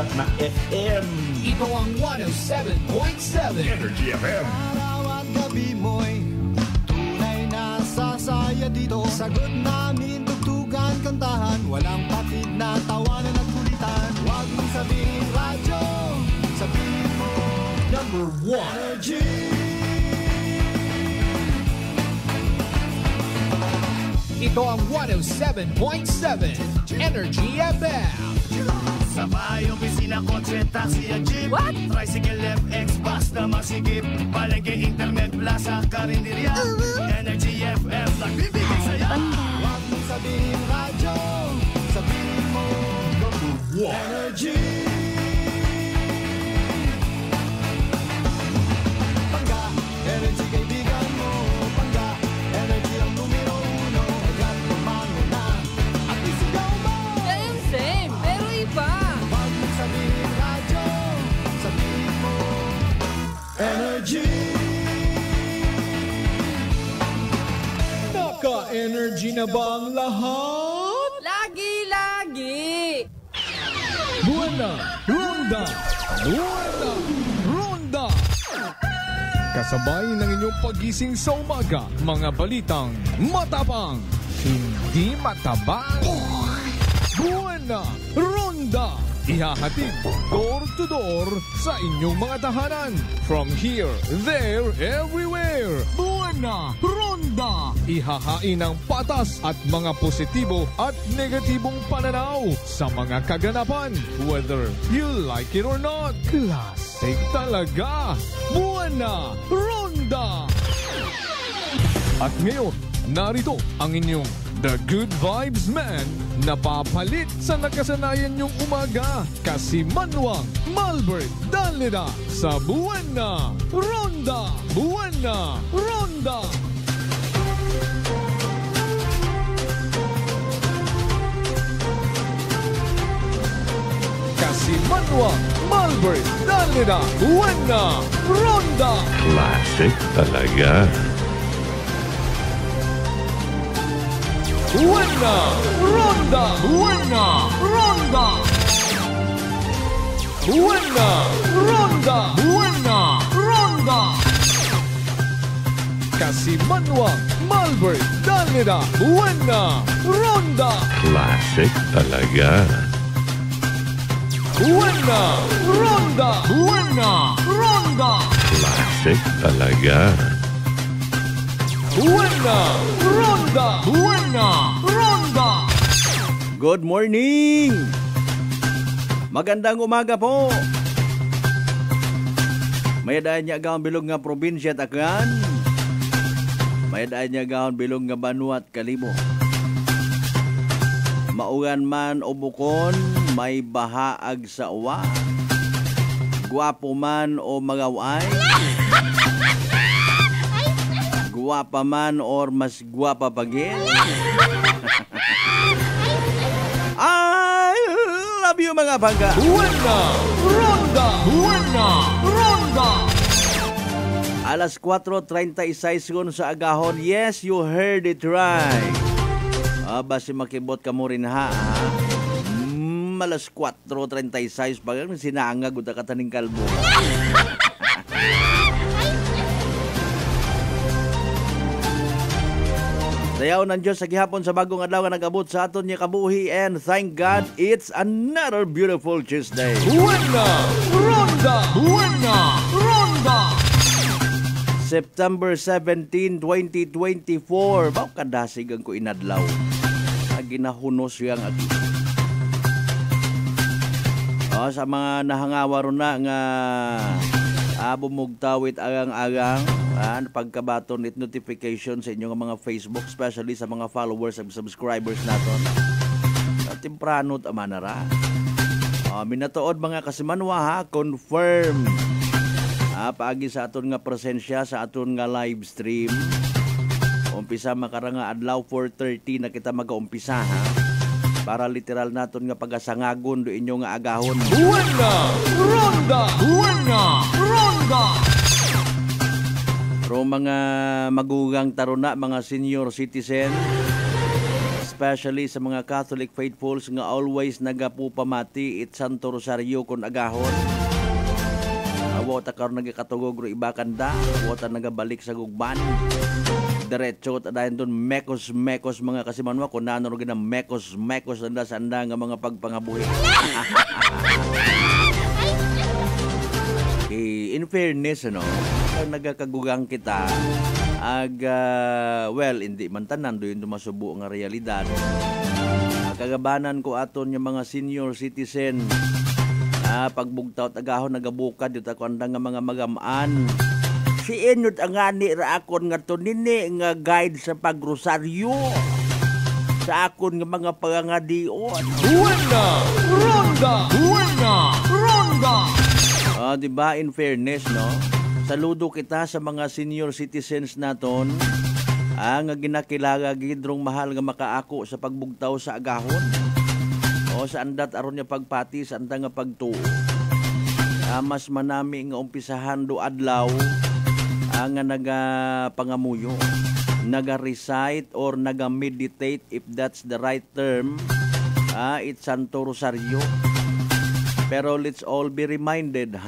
sikat na FM. Ito ang 107.7 Energy FM. Araw at gabi mo'y tunay na sasaya dito. Sagot namin, tugtugan, kantahan, walang patid na tawanan at kulitan. Huwag mong sabihin radyo, sabihin mo Number 1 Energy. Ito ang 107.7 Energy FM. Sa bahay, opisina, kotse, taxi at jeep. What? Tricycle, FX, basta masikip. Palengke, internet, plaza, karinderya. Energy FM, nagbibigay saya. Huwag mong sabihin radyo, sabihin mo Number 1 Energy. Pangga, energy kaibigan mo. Pangga, energy ang numero uno. Agad lumango na at isigaw mo. Same, pero iba. Huwag mong sabihin radyo, sabihin mo Energy. Naka-energy na ba ang lahat? Lagi-lagi. Buena Ronda! Buena Ronda! Kasabay ng inyong pagising sa umaga, mga balitang matapang, hindi matabang. Buena Ronda! Ihahatid door to door sa inyong mga tahanan. From here, there, everywhere. Buena Ronda! Ihahain ang patas at mga positibo at negatibong pananaw sa mga kaganapan. Whether you like it or not. Classic talaga! Buena Ronda! At ngayon, narito ang inyong The Good Vibes Man na papalit sa nakasanayan niyong umaga. Kasi Manuang Malbert Dalida sa Buena Ronda! Buena Ronda! Kasi Manuang Malbert Dalida Buena Ronda! Classic talaga. Buena Ronda! Buena Ronda! Buena Ronda! Buena Ronda! Kasi Manuang Malbert Dalida Buena Ronda! Classic talaga. Buena Ronda! Buena Ronda! Classic talaga. Buena Ronda! Buena Ronda! Good morning! Magandang umaga po! May dahil niya gawang bilog nga probinsya at akan. May dahil niya gawang bilog nga Banwa at Kalibo. Maugan man o bukon, may bahaag sa uwa. Guwapo man o magaway. Guwapa man or mas guwapa pagin. I love you mga bangga. Buena Ronda! Buena Ronda! Alas 4:36 sa agahon. Yes, you heard it right. Basi makibot ka mo rin ha. Alas 4:36 pag sinangag uta kataning kalbo. Dayaw ng Diyos sa gihapon sa bagong adlaw nga nag-abot sa aton niya kabuhi, and thank God it's another beautiful Tuesday. Buena Ronda! Buena Ronda! September 17, 2024. Baw kadasig ang ko inadlaw. Ginahunos yang agi. Sa mga nahangawa ron na nga bumugtawit agang-agang pagkabaton it notification sa inyong mga Facebook, especially sa mga followers and subscribers naton. Temprano amanara. Minatuod mga kasimanwa ha, confirm. Paagi sa aton nga presensya sa aton nga live stream. Umpisa makaranga adlaw 4:30 na kita mag-umpisa ha. Para literal naton nga pagasangagon do inyo nga agahon. Buena Ronda! Buena Ronda! Pero mga magugang taruna, mga senior citizen, especially sa mga Catholic faithfuls nga always nagapupamati it Santo Rosario kon agahon. Wata karon nagikatugog ro iba kanda, wata nagabalik sa gugban. Diretso ta dayon don mekos mga kasimanwa kun nano ro gina mekos anda sa anda nga mga pagpangabuhi. In fairness nagakagugang kita well hindi man tanan doon masubo nga realidad. Kagabanan ko aton yung mga senior citizen pagbugtaw tagahon nagabukad yun ako andang nga mga magamaan. Si Enod ang ani ra akon nga to nini nga guide sa pagrosaryo sa akon nga mga pangangadion. Buena Ronda! Buena Ronda! Diba in fairness saludo kita sa mga senior citizens naton nga ginakilala gidrong mahal nga makaako sa pagbugtaw sa agahon. Sa andat aron niya pagpati sa anda nga pagtuo. Mas manami nga umpisahan do adlaw nga nagapangamuyo, naga-recite or naga-meditate if that's the right term, it's Santo Rosario. Pero let's all be reminded,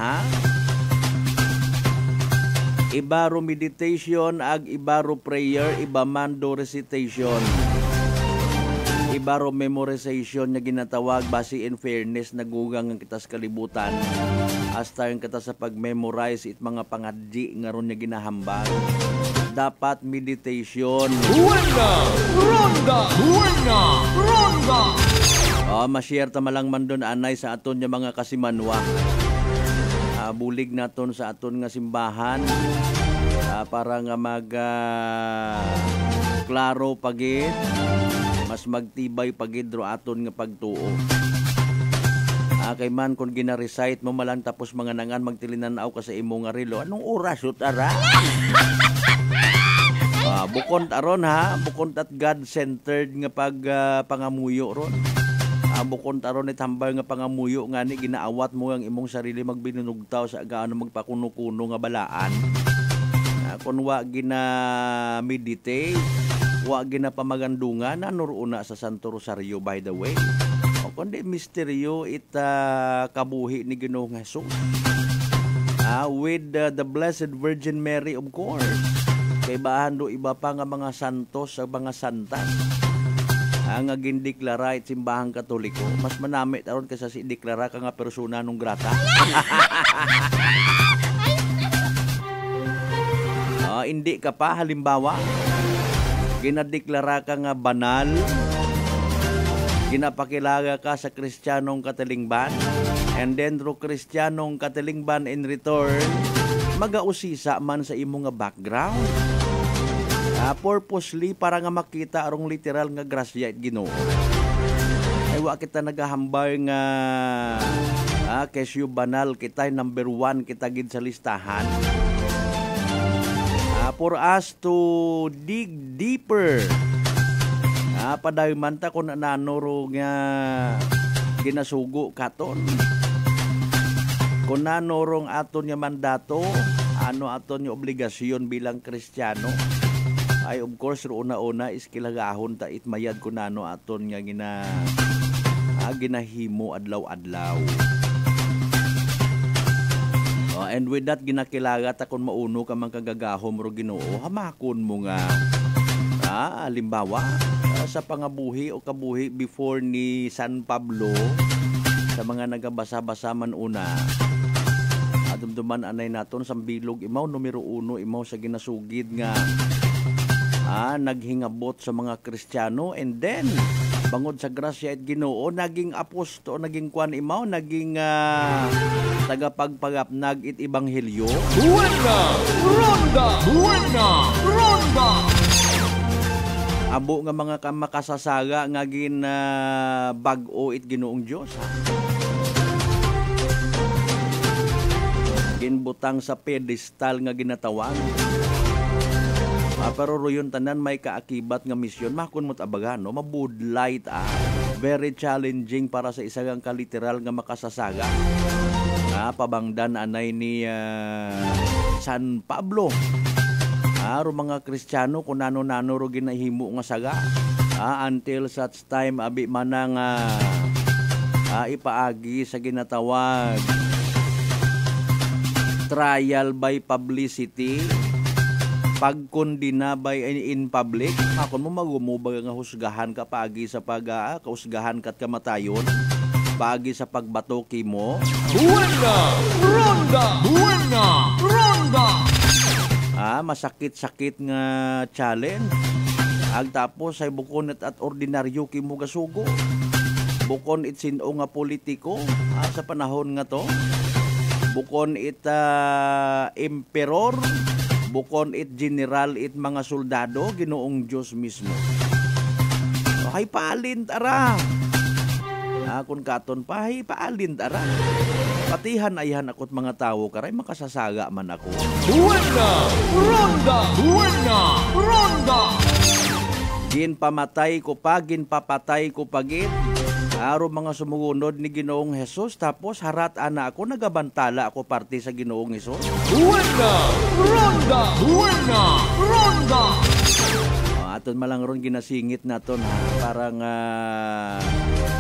ibaro meditation ag ibaro prayer, iba mando recitation. Ibaro memorization nga ginatawag base in fairness nagugang ang kita sa kalibutan. Hasta yung kita sa pag-memorize it mga pangadji nga ron niya ginahambag. Dapat meditation. Buena Ronda! Buena Ronda! Ma-share ta malang man doon anay sa aton niya mga kasimanwa. Bulig naton sa aton nga simbahan para nga klaro pagid. Mas magtibay pagidro aton nga pagtuo. Kay man kung gina-recite mo malang tapos mga nangan magtilinanaw ka sa imo nga relo. Anong oras utara? Bukon aron bukon at God-centered nga pangamuyo ron. Bukon aron itambal nga pangamuyo nga ni ginaawat mo ang imong sarili magbinunugtaw sa agaano magpakuno-kuno nga balaan. Kung wa gina-meditate, wa ginapamagandungan nanuruna sa Santo Rosario by the way. Kundi misteryo kabuhi ni Ginoong Hesus. With the Blessed Virgin Mary of course. Kay baahan do iba pa nga mga santos sa mga santas. Ang gindeklara it simbahang Katoliko. Mas manamit aron kaysa si deklara ka nga persona non grata. Hindi ka pa halimbawa ginadeklara ka nga banal, ginapakilala ka sa Kristiyanong Katilingban, and then through Kristiyanong Katilingban in return, magausisa man sa imo nga background. Purposely para nga makita arong literal nga grasya at Ginoo. Ay wa kita nagahambal nga kesyo banal kita number 1 kita gid sa listahan. For us to dig deeper. Padayman ta kung nanoro nga ginasugo katon. Kung nanorong aton nga mandato, ano aton nga obligasyon bilang Kristiyano. Ay of course una-una is kilagahon ta itmayad kung nano aton nga ginahimo adlaw-adlaw. And with that ginakilaga ta kung mauno ka man kagagahom ro Ginoo, hamakon mo nga halimbawa sa pangabuhi o kabuhi before ni San Pablo sa mga nagabasa-basa man una. Adumduman anay naton sa bilog imaw numero 1 imaw sa ginasugid nga naghingabot sa mga Kristiyano, and then bangod sa grasya at Ginoo naging aposto, naging kwan imaw, naging tagapagpagapnag it ebanghelyo. Buena Ronda! Buena Ronda! Abo nga mga makasasaga nga bag-o it Ginoong Dios. Ginbutang sa pedestal nga ginatawag. Pero royon tanan may kaakibat nga misyon makon mo't abagan mabudlight very challenging para sa isang kaliteral nga makasasaga. Pabangdan anay ni San Pablo. Aro mga Kristiyano kung nano-nano ro ginahimo nga saga. Until such time abi manang ipaagi sa ginatawag trial by publicity, pagkondina by in public. Akon mo magumubag nga husgahan ka paagi sa kausgahan kat kamatayon, paagi sa pagbato kimo. Buena ronda, buena ronda. Masakit-sakit nga challenge. Agtapos ay bukon at ordinaryo kimo gasugo. Bukon it sino nga politiko sa panahon nga to. Bukon it emperor, bukon it general it mga soldado, Ginoong Diyos mismo. Ay paalin tara. Kung katon pa ay paalin tara. Patihan ayhan ako't mga tao karay makasasaga man ako. Buena ronda, buena ronda. Ginpamatay ko pa, ginpapatay ko pagin. Araw mga sumugunod ni Ginoong Hesus, tapos harat ana ako, nagabantala ako parte sa Ginoong Hesus. Buena ronda, buena ronda. Aton malang ron ginasingit naton parang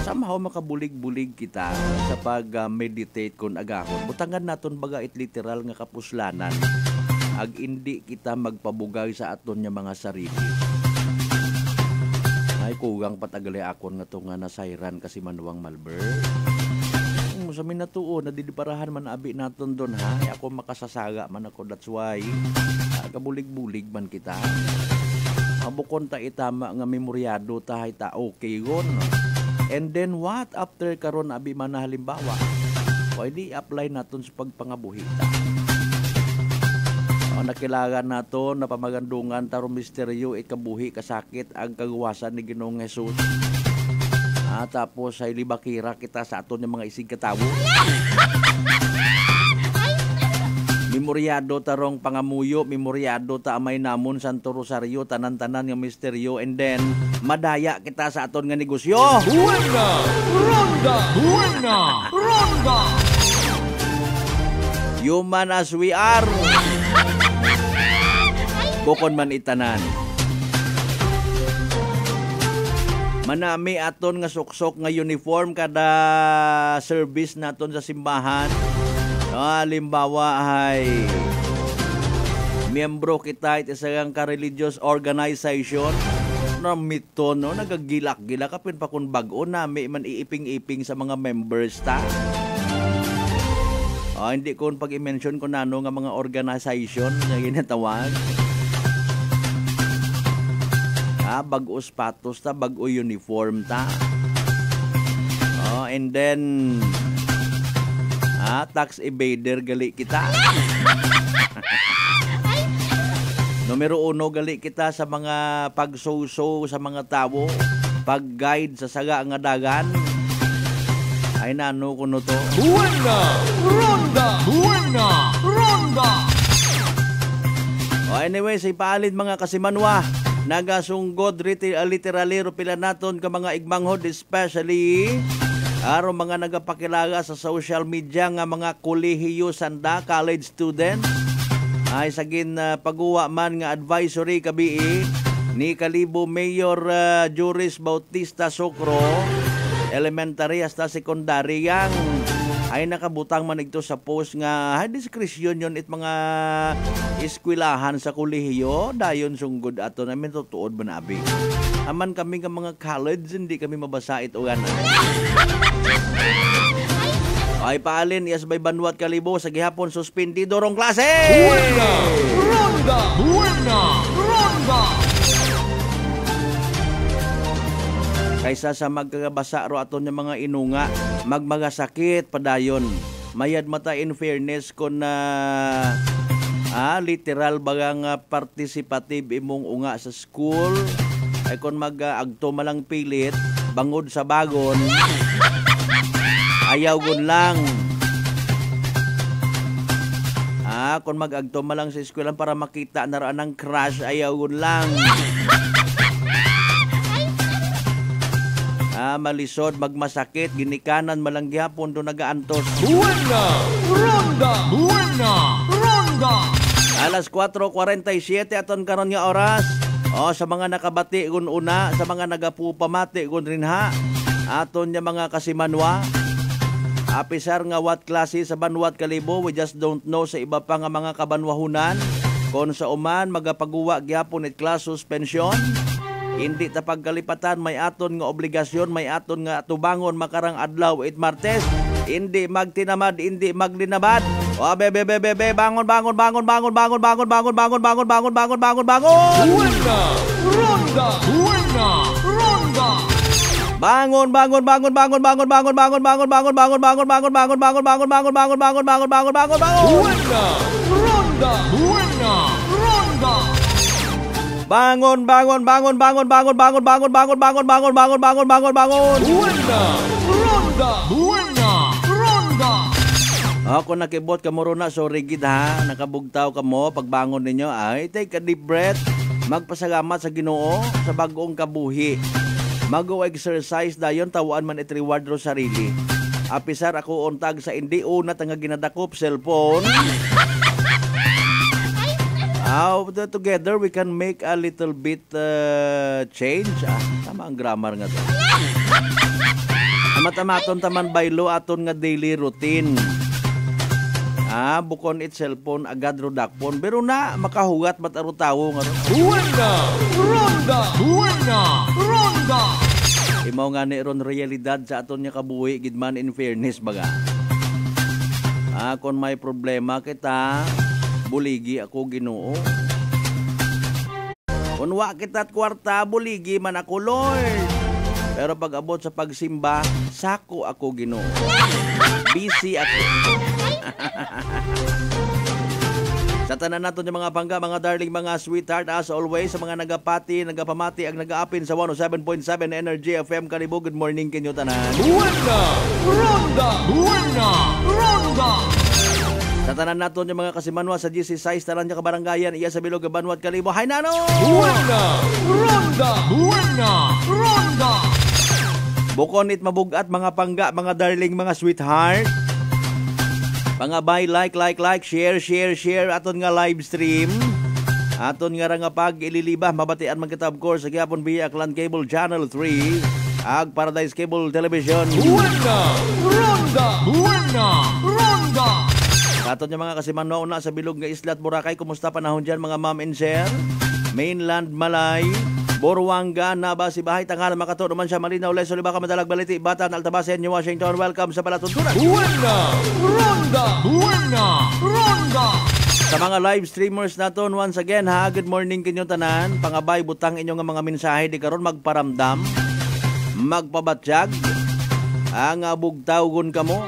somehow makabulig-bulig kita sa pag-meditate kun agahon. Butangan naton baga it literal nga kapuslanan. Ag hindi kita magpabugay sa aton nga mga sarili. Ay kugang patagali akon nga to nga nasayran kasi manuang Malber. Sa minatuo, nadidiparahan man abi naton doon ha. Ay ako makasasaga man ako, that's why kabulig-bulig man kita. Bukon ta itama nga memoryado ta okay gon. And then what after karon abi man na halimbawa? Pwede apply naton sa pagpangabuhi ta. Nakilagan nato na pamagandungan tarong misteryo ikabuhi kasakit ang kagawasan ni Ginoong Hesus. Tapos ay libakira kita sa aton yung mga isig katawo. Memoryado tarong pangamuyo, memoryado ta amay namon Santo Rosario, tanan-tanan yung misteryo, and then madaya kita sa aton nga negosyo. Buena ronda, buena ronda. Human as we are, bukon man itanan. Manami aton nga suksok nga uniform kada service naton sa simbahan. Halimbawa ay miyembro kita iti isang ka-religious organization na mito no nagagilak-gilak kapin pa kun bag-o nami man iiping-iping sa mga members ta. Hindi ko pag-i-mention ko nano nga mga organization na ginatawag. Bag-o sapatos ta, bag-o uniform ta. And then tax evader gali kita. Numero 1 gali kita sa mga pagsuso sa mga tao, pag-guide sa saga nga dagan. Ay nano kuno to. Buena ronda, buena ronda. Anyway, sa ipaalid mga kasimanwa, nagasunggod literally pila naton ka mga igmanghod, especially araw mga nagapakilaga sa social media nga mga kolehiyo sanda, college student. Ay sagin paguwa man nga advisory kabi ni Kalibo Mayor Juris Bautista Socro, elementary hasta secondary yang ay nakabutang man ito sa post nga diskresyon yun it mga eskwelahan sa kolehiyo dayon sunggod ato namin tutuod ba na abi. Aman kami nga mga college hindi kami mabasa ito gan. Ay paalin Yasbay Banwat Kalibo sa gihapon suspendido rong klase. Buena ronda, buena ronda. Kaysa sa magkagabasa ro aton yung mga inunga, magmagasakit padayon. Mayad mata in fairness kon na literal bagang participative imong unga sa school. Ay kon mag-agto malang pilit, bangod sa bagon, ayaw gun lang. Kon mag-agto malang sa eskwelahan para makita na raan ng crush, ayaw gun lang. Malisod, magmasakit, ginikanan, malanggihapon, doon nagaantos. Buena ronda, buena ronda. Alas 4:47 aton karon nga oras. Sa mga nakabati kun una, sa mga nagapupamati kun rin ha. Aton niya mga kasimanwa. Apisar nga what klase sa Banwat Kalibo, we just don't know sa iba pa nga mga kabanwahunan. Kung sa uman magapaguwa gyapon it class suspension. Hindi ta pagkalipatan, may aton nga obligasyon, may aton nga tubangon makarang adlaw it Martes. Hindi magtinamad, hindi maglinabad. Bebe, bangon. Buena ronda. Buena ronda. Bangon. Buena ronda. Buena ronda. Bangon. Buena ronda. Buena ronda. Ako nakibot ka mo na, so rigid ha. Nakabugtaw ka mo, pagbangon ninyo, ay take a deep breath. Magpasalamat sa Ginoo sa bagong kabuhi. Mag-exercise dayon, tawaan man it reward ro sarili. Apisar ako untag sa hindi una tanga ginadakop cellphone. Together we can make a little bit change. Tama ang grammar nga to. Amat-amaton taman baylo aton nga daily routine. Bukon it cellphone agad rodakpon. Pero na makahugat mataro tawo nga ron. Buena ronda. Buena ronda. Imaw nga ni ron realidad sa aton nga kabuhi gidman in fairness baga. Kung may problema kita, buligi ako Ginoo. Kung wa kita't kwarta, buligi man ako Lord. Pero pag abot sa pagsimba, sako ako Ginoo. Busy ako. Sa tanan nato yung mga bangga, mga darling, mga sweetheart, as always, sa mga nagapati, nagapamati, ang nag-aapin sa 107.7 Energy FM Kalibo. Good morning kinyo tanan. Buena ronda. Buena ronda. Sa tanan nato yung mga kasimanwa sa GC6, tanan niya kabarangayan, iya sa Bilog, Banwat Kalibo. Hi Nano! Buena ronda. Buena ronda. Bukon it mabugat, mga pangga, mga darling, mga sweetheart. Pangabay, like, share, aton nga live stream. Aton nga nga pag ililibah, mabatian man kita of course, sa Gyapon via Clan Cable Channel 3, ag Paradise Cable Television. Buena ronda. Buena ronda. Aton nga mga kasimanwa una sa Bilog nga Isla at Boracay, kumusta panahon dyan mga ma'am and sir? Mainland Malay, Boruanga, Naba, Sibahay, Tanghal, Makato, naman siya, Malinaw, Leso, Libaca, Madalag, Baliti, Batan, Altabasen, New Washington. Welcome sa Palatuntunan. Buena ronda. Buena ronda. Sa mga live streamers naton, once again ha, good morning kinyo tanan. Pangabay, butang inyong mga mensahe, di karon magparamdam, magpabatsyag, ang bugtawgon kamo,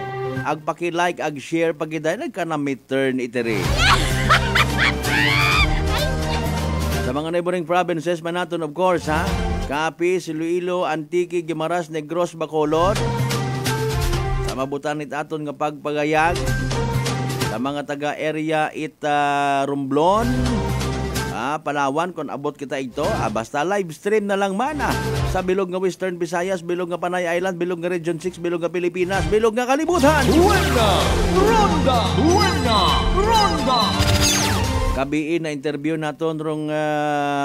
ag paki-like, ag share, pagiday, nagkanamit turn itiri. Sa mga neighboring provinces man naton of course ha. Capiz, Iloilo, Antique, Guimaras, Negros, Bacolod. Sa mabutan it aton nga pagpagayag. Sa mga taga-area Romblon, Palawan, kung abot kita ito, basta live stream na lang man sa Bilog nga Western Visayas, Bilog nga Panay Island, Bilog nga Region 6, Bilog nga Pilipinas, Bilog nga Kalibutan. Buena ronda. Buena ronda. Kabiin na interview naton rong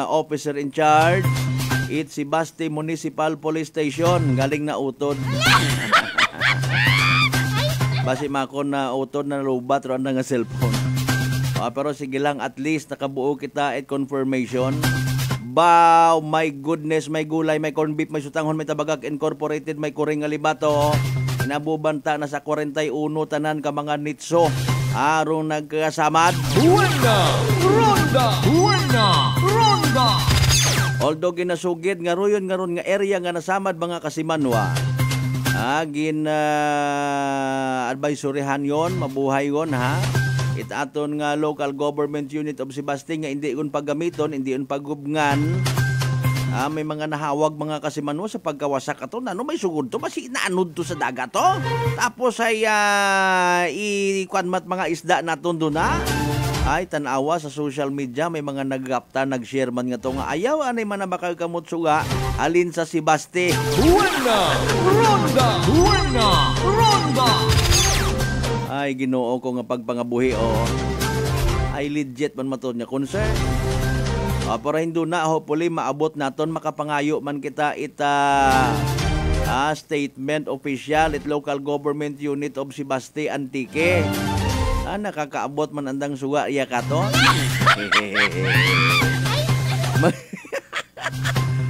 officer in charge. It's si Basti Municipal Police Station. Galing na utod. Basi makon na utod na lubat ro nga cellphone. Pero sige lang, at least nakabuo kita at confirmation. Wow, my goodness, may gulay, may corn beef, may sutanghon, may tabagag incorporated, may kuring alibato. Inabubanta na sa 41 tanan ka mga nitso. Arong nagkasamad. Buena ronda. Buena ronda. Although ginasugid nga royon nga ron nga area nga nasamad mga kasimanwa. Advisoryhan yon, mabuhay yon ha. Itaton nga local government unit of Sebasti nga hindi yun paggamiton, hindi yun paggubngan. May mga nahawag mga kasimanwa sa pagkawasak ato. Ano may sugod to? Basi inaanod to sa dagat to. Tapos ay ikuanmat mga isda naton doon na. Ay tanawa sa social media may mga nagapta, nag-share man nga to nga ayaw anay man na makagkamot suga alin sa Sebasti. Buena ronda. Buena ronda. Ay Ginoo ko nga pagpangabuhi ay legit man matud nga concern. Para hindi na, hopefully, maabot naton, makapangayo man kita statement official it local government unit of Sibasti Antique. Nakakaabot man andang suga, iya ka to.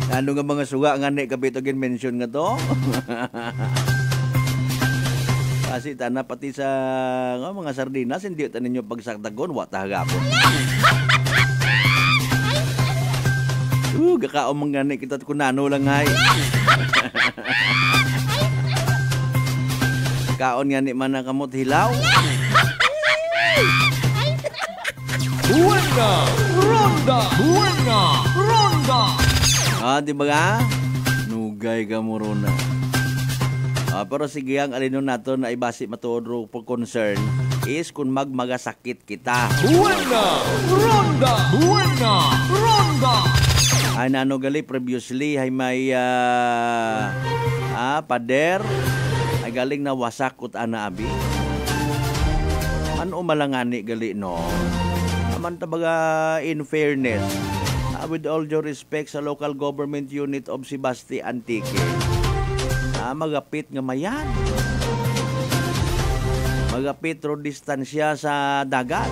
Ano nga mga suga nga ni kapito mention nga to? Kasi tana pati sa mga sardinas, hindi tanin nyo pagsakdagon, wata hagapon. Gakaon mga ni kita kunano lang hay. Kaon nga ni man kamot hilaw. Buena ronda, buena ronda. Di ba nga? Nugay ka mo ron na. Pero sige ang alinon nato na ibasi matuod po concern is kung magmagasakit kita. Buena ronda, buena ronda. Ay nano gali previously ay may pader ay galing na wasak ut ana abi. Ano malangani gali no? Aman tabaga in fairness. With all due respect sa local government unit of Sibasti Antique. Magapit nga mayan. Magapit ro distansya sa dagat.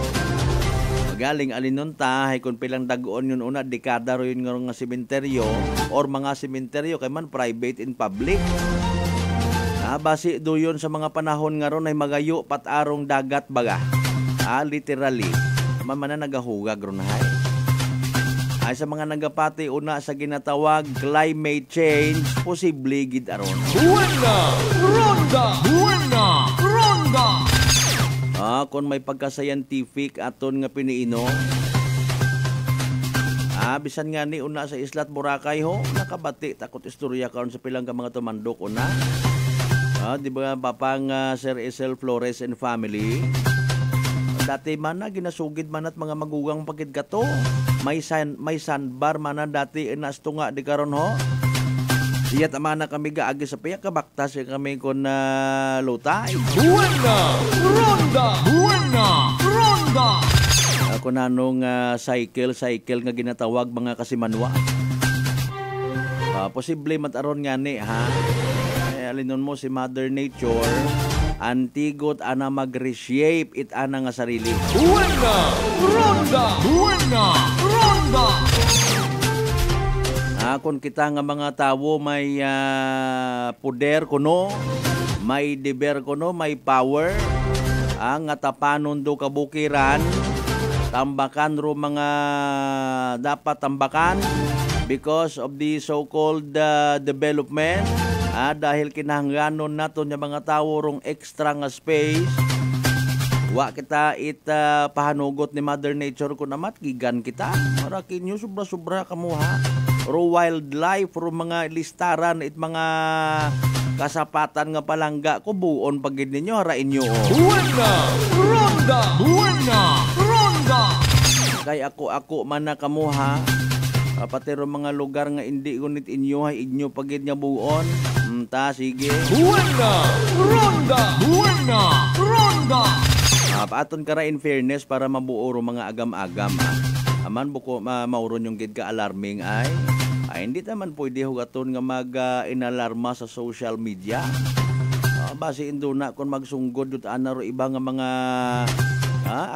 Magaling alinunta hay kung pilang dagoon yun una dekada ro yun nga sementeryo or mga sementeryo kay man private and public. Basi do yun sa mga panahon nga ron ay magayo patarong dagat baga. Literally. Man nagahugag ron hay. Ay sa mga nagapati una sa ginatawag climate change, posible gid aron. Buena ronda, buena ronda. Kung may pagka-scientific aton nga piniino. Bisan nga ni una sa Islat Boracay ho, nakabati takot istorya karon sa pilang ka mga tumandok una. Di ba papang Sir Isel Flores and family? Dati man na ginasugid man at mga magugang pagid gato. May sandbar man na dati inasto nga di karon ho. Iyat man na kami gaagi sa piyak kabaktas kami kon lutay. Buena ronda, buena ronda. Ako nanong cycle nga ginatawag mga kasimanwa. Posible mataron nga ni ha. Alinon mo si Mother Nature antigot ana mag-reshape it ana nga sarili. Buena ronda, buena ronda. Kung kita nga mga tawo may poder kuno, may deber kuno, may power, ang tapanon do kabukiran, tambakan ro mga dapat tambakan because of the so-called development. Dahil kinahanglanon naton yung mga tawo rong extra nga space, wa kita pahanugot ni Mother Nature kung namat gigan kita. Marakin nyo sobra-sobra kamuha. Ro wildlife, ro mga listaran it mga kasapatan nga palangga ko buon pagid ninyo harain nyo. Buena ronda, buena ronda. Kay ako man na kamuha. Pati ro mga lugar nga hindi gunit inyo hay inyo pagid nga buon. Sige. Buena ronda, buena ronda. Paaton ka ra in fairness para mabuo ro mga agam-agam. Aman buko mauron yung gid ka alarming ay hindi naman pwede hugaton nga mag-inalarma sa social media. Base indo na kung magsunggod dut ana ro iba nga mga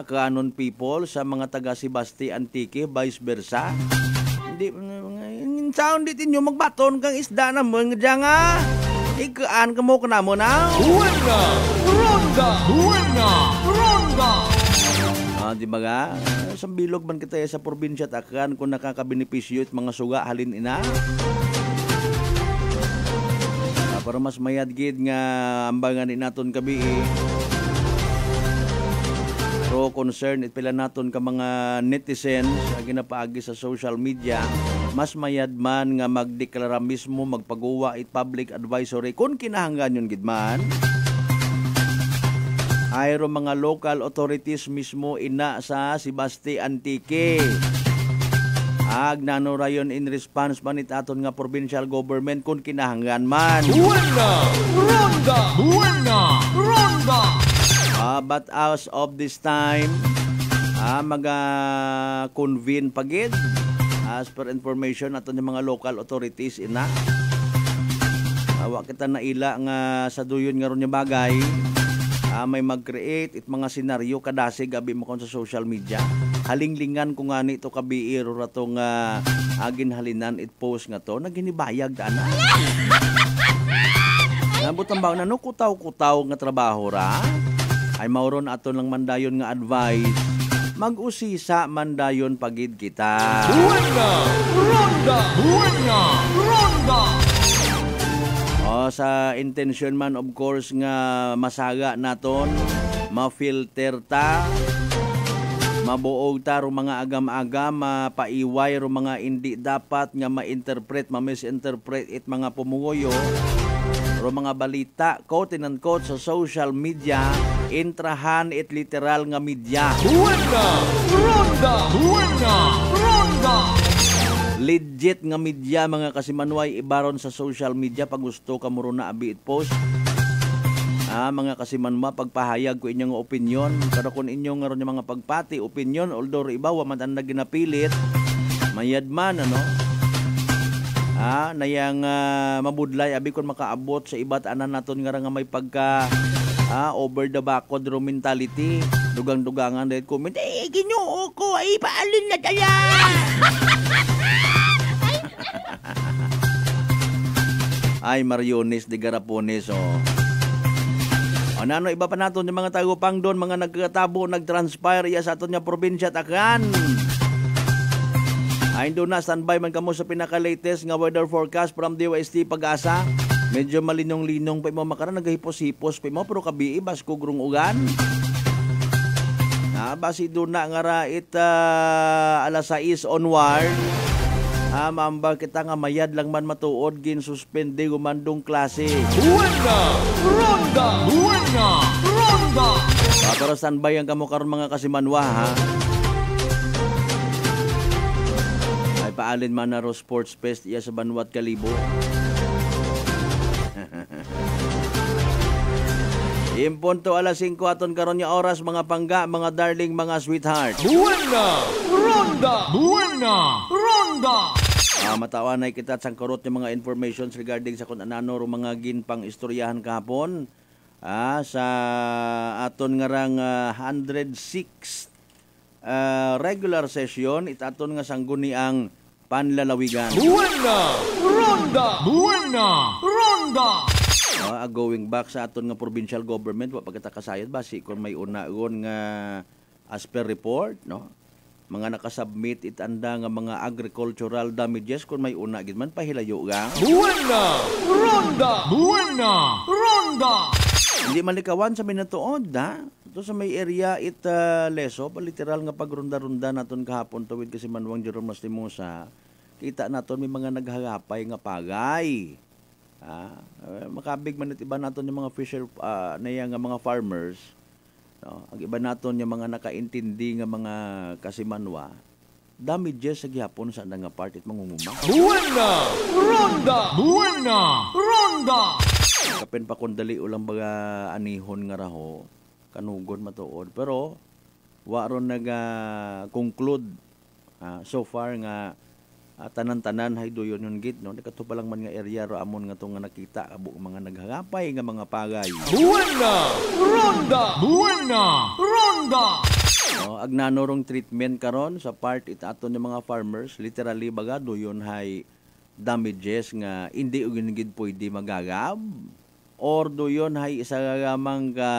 akanon people sa mga taga Sibasti Antique vice versa. Sound dit inyo magbaton kang isda na mo nga ikaan ka mo kana mo na. Buena ronda, buena ronda. Di ba ga? Sa bilog man kita sa probinsya takan kung nakakabenepisyo at mga suga halin ina. Para mas mayad gid nga ambangan ni naton kabi. Pro concern it pila naton ka mga netizens sa ginapaagi sa social media. Mas mayad man nga magdeklara mismo magpagawa it public advisory kung kinahanglan yun gid man. Ayro mga local authorities mismo ina sa Sibasti Antique. Agnano rayon in response manit aton nga provincial government kung kinahanglan man. Buena ronda, buena ronda. But as of this time, mag-convene pagid As per information ato ng mga local authorities ina. Wa kita naila nga sa duyon nga ron nga bagay. May mag-create it mga senaryo kadasig abi mo kon sa social media. Halinglingan ko nga nito kabiiro ratong agin halinan it post nga to naginibayag dana. Nabutang ba na no kutaw-kutaw nga trabaho ra. Ay mauron aton lang mandayon nga advice. Mag-usisa mandayon pagid kita. Buena! Ronda! Buena! Ronda! Sa intention man of course nga masaga naton, ma-filter ta, mabuog ta ro mga agam-agam, mapaiway ro mga hindi dapat nga ma-interpret, ma-misinterpret it mga pumunguyo, ro mga balita, quote and unquote sa social media, intrahan it literal nga media. Buena! Ronda! Buena! Ronda! Legit nga media mga kasimanway ibaron sa social media pag gusto ka mo na abi it post. Mga kasimanwa pagpahayag ko inyong opinion pero kung inyong nga ron yung mga pagpati opinion although iba wa man ang ginapilit mayadman ano. Nayang mabudlay abi kon makaabot sa iba't anan naton nga may pagka over the backward ro mentality dugang-dugangan dahil comment Ginoo ko ay paalin na daya. Ay Mariones de Garapones Ano iba pa naton yung mga tagupang doon mga nagkatabo nagtranspire iya sa aton nga probinsya takan. Ay doon na standby man kamo sa pinaka latest nga weather forecast from DOST Pag-asa. Medyo malinong-linong pa mo makaran nagahipos-hipos pa mo pero kabii bas kugrong ugan. Basi doon na nga ra alas 6 onward. Mamba kita nga mayad lang man matuod gin suspende gumandong klase. Buena! Ronda! Buena! Ronda! Pero standby ang kamo karon mga kasimanwa ha. Ay paalin man na ro sports fest iya sa Banwat Kalibo. Impunto alas 5 aton karon nga oras mga pangga, mga darling, mga sweetheart. Buena! Ronda! Buena! Ronda! Matawanay kita at sangkurot yung mga informations regarding sa kung anano ro mga ginpang istoryahan kahapon. Sa aton nga rang 106 regular session it aton nga sangguni ang panlalawigan. Buena! Ronda! Buena! Ronda! Going back sa aton nga provincial government wa pagkita kasayad basi kon may unagon nga as per report no mga nakasubmit itanda nga mga agricultural damages kung may una gid man pahilayo gang. Buena! Ronda! Buena! Ronda! Hindi malikawan sa minatuod ha. Ito sa may area leso literal nga pagronda-ronda naton kahapon tuwid kasi Manwang Jerome Lastimosa. Kita naton may mga naghagapay nga pagay. Makabig man iba naton yung mga fisher nga mga farmers. No, ang iba naton yung mga nakaintindi nga mga kasimanwa damages sa gihapon sa nga part it mangunguma. Buena! Ronda! Buena! Ronda! Kapen pa kung dali ulang baga anihon nga raho kanugon matuod pero wa ron conclude so far nga tanan-tanan hay doyon yung git no dikato pa lang man nga area ro amon nga tong nga nakita abo mga naghagapay nga mga pagay. Buena! Ronda! Buena! Ronda! Agnanorong treatment karon sa part itaton ng mga farmers literally baga doyon hay damages nga hindi ug gid pwede magagab or doyon hay isa gamang ka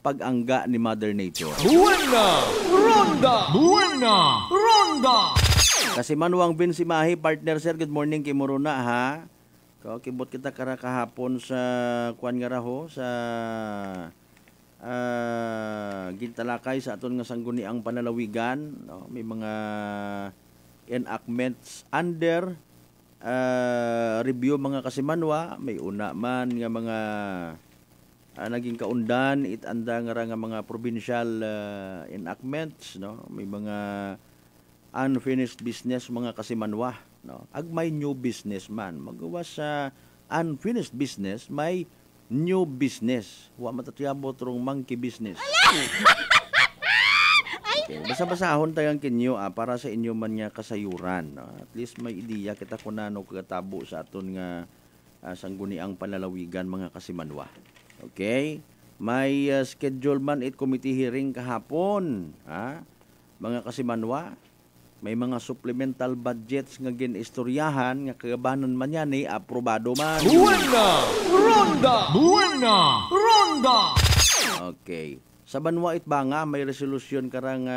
pag-angga ni Mother Nature. Buena! Ronda! Buena! Ronda! Kasi Manwang Binsimahi, partner sir, good morning kay Morona ha. Kibot kita kahapon sa kuan nga raho sa gintalakay sa aton nga sangguni ang panalawigan, no? May mga enactments under review mga kasimanwa, may una man nga mga naging kaundan itanda nga mga provincial enactments, no? May mga unfinished business mga kasimanwa, no? Ag may new business man magawa sa unfinished business may new business wa matatyabo trong monkey business. Ay Okay. Basa-basahon tayo kinyo para sa inyo man nga kasayuran. At least may ideya kita kung ano katabo sa aton nga sangguniang panlalawigan mga kasimanwa. Okay? May schedule man it committee hearing kahapon. Mga kasimanwa, may mga supplemental budgets nga ginistoryahan nga kagabanan man yan aprobado man. Buena! Ronda! Buena! Ronda! Okay. Sa Banwa Itbanga, may resolusyon karang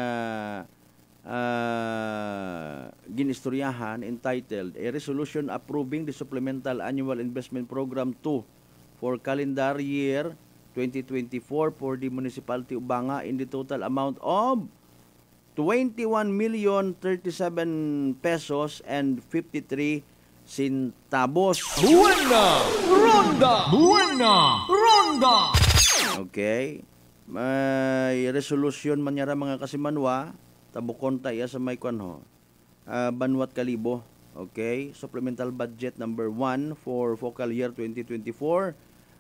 ginistoryahan entitled A Resolution Approving the Supplemental Annual Investment Program 2 for calendar year 2024 for the Municipality of Banga in the total amount of 21,037 pesos and 53 centavos. Buena! Ronda! Buena! Ronda! Okay. May resolution man yara mga kasimanwa, tabukon tayo sa may kanho. Banwat Kalibo. Okay. Supplemental budget number 1 for focal year 2024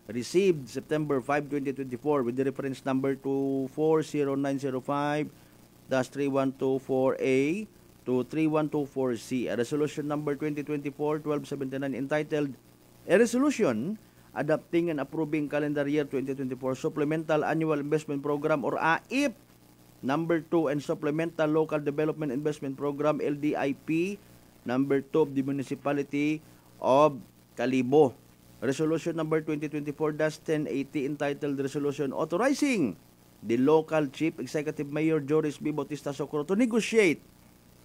received September 5, 2024 with the reference number to 40905-3124A to 3124C. A resolution number 2024-1279 entitled A Resolution Adopting and Approving Calendar Year 2024 Supplemental Annual Investment Program or AIP number 2 and Supplemental Local Development Investment Program LDIP number 2 of the Municipality of Kalibo. Resolution number 2024-1080 entitled Resolution Authorizing the Local Chief Executive Mayor Joris B. Bautista Socorro to negotiate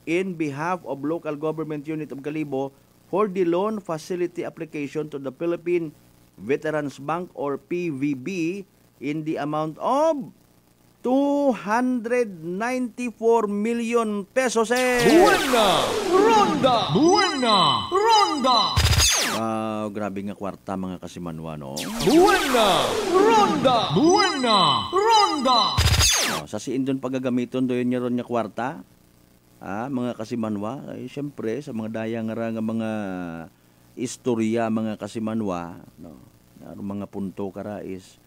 in behalf of Local Government Unit of Kalibo for the loan facility application to the Philippine Veterans Bank or PVB in the amount of 294 million pesos. Buena! Ronda! Buena! Ronda! Grabe nga kwarta mga kasimanwa, no? Buena! Ronda! Buena! Ronda! Sa siindon paggagamiton doon niya ron nga kwarta, mga kasimanwa, ay syempre sa mga dayang nga mga istorya mga kasimanwa, no? Mga punto kara is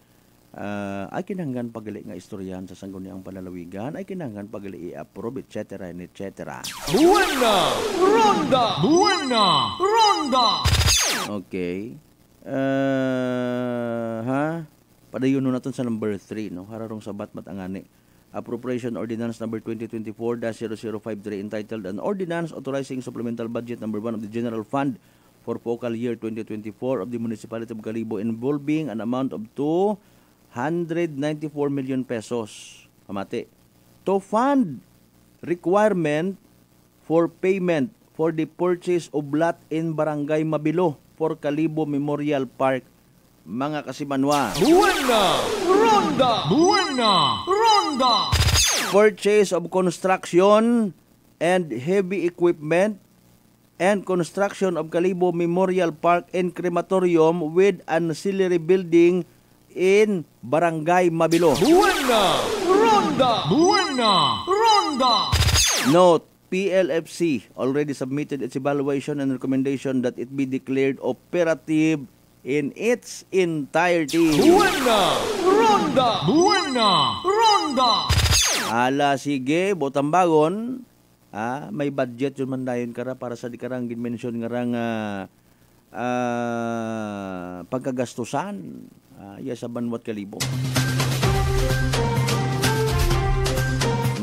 ay kinahanglan pagali nga istoryahan sa sangguniang panlalawigan, ay kinahanglan pagali i-approve, etc. and etc. Buena! Ronda! Buena! Ronda! Okay. Padayon nun natin sa number 3, no? Hararong sabat matangani. Appropriation Ordinance number 2024-0053 entitled An Ordinance Authorizing Supplemental Budget number 1 of the General Fund for focal year 2024 of the Municipality of Kalibo involving an amount of 294 million pesos. Pamati. To fund requirement for payment for the purchase of lot in Barangay Mabilo for Kalibo Memorial Park, mga kasimanwa. Buena! Ronda! Buena! Ronda! Purchase of construction and heavy equipment and construction of Kalibo Memorial Park and Crematorium with ancillary building in Barangay Mabilo. Buena! Ronda! Buena! Ronda! Note, PLFC already submitted its evaluation and recommendation that it be declared operative in its entirety. Buena! Ronda! Buena! Ronda! Ala, sige, Botambagon, may budget yun man dayon kara para sa di karang ginmention ngarang pagkagastusan sa Banwat Kalibo.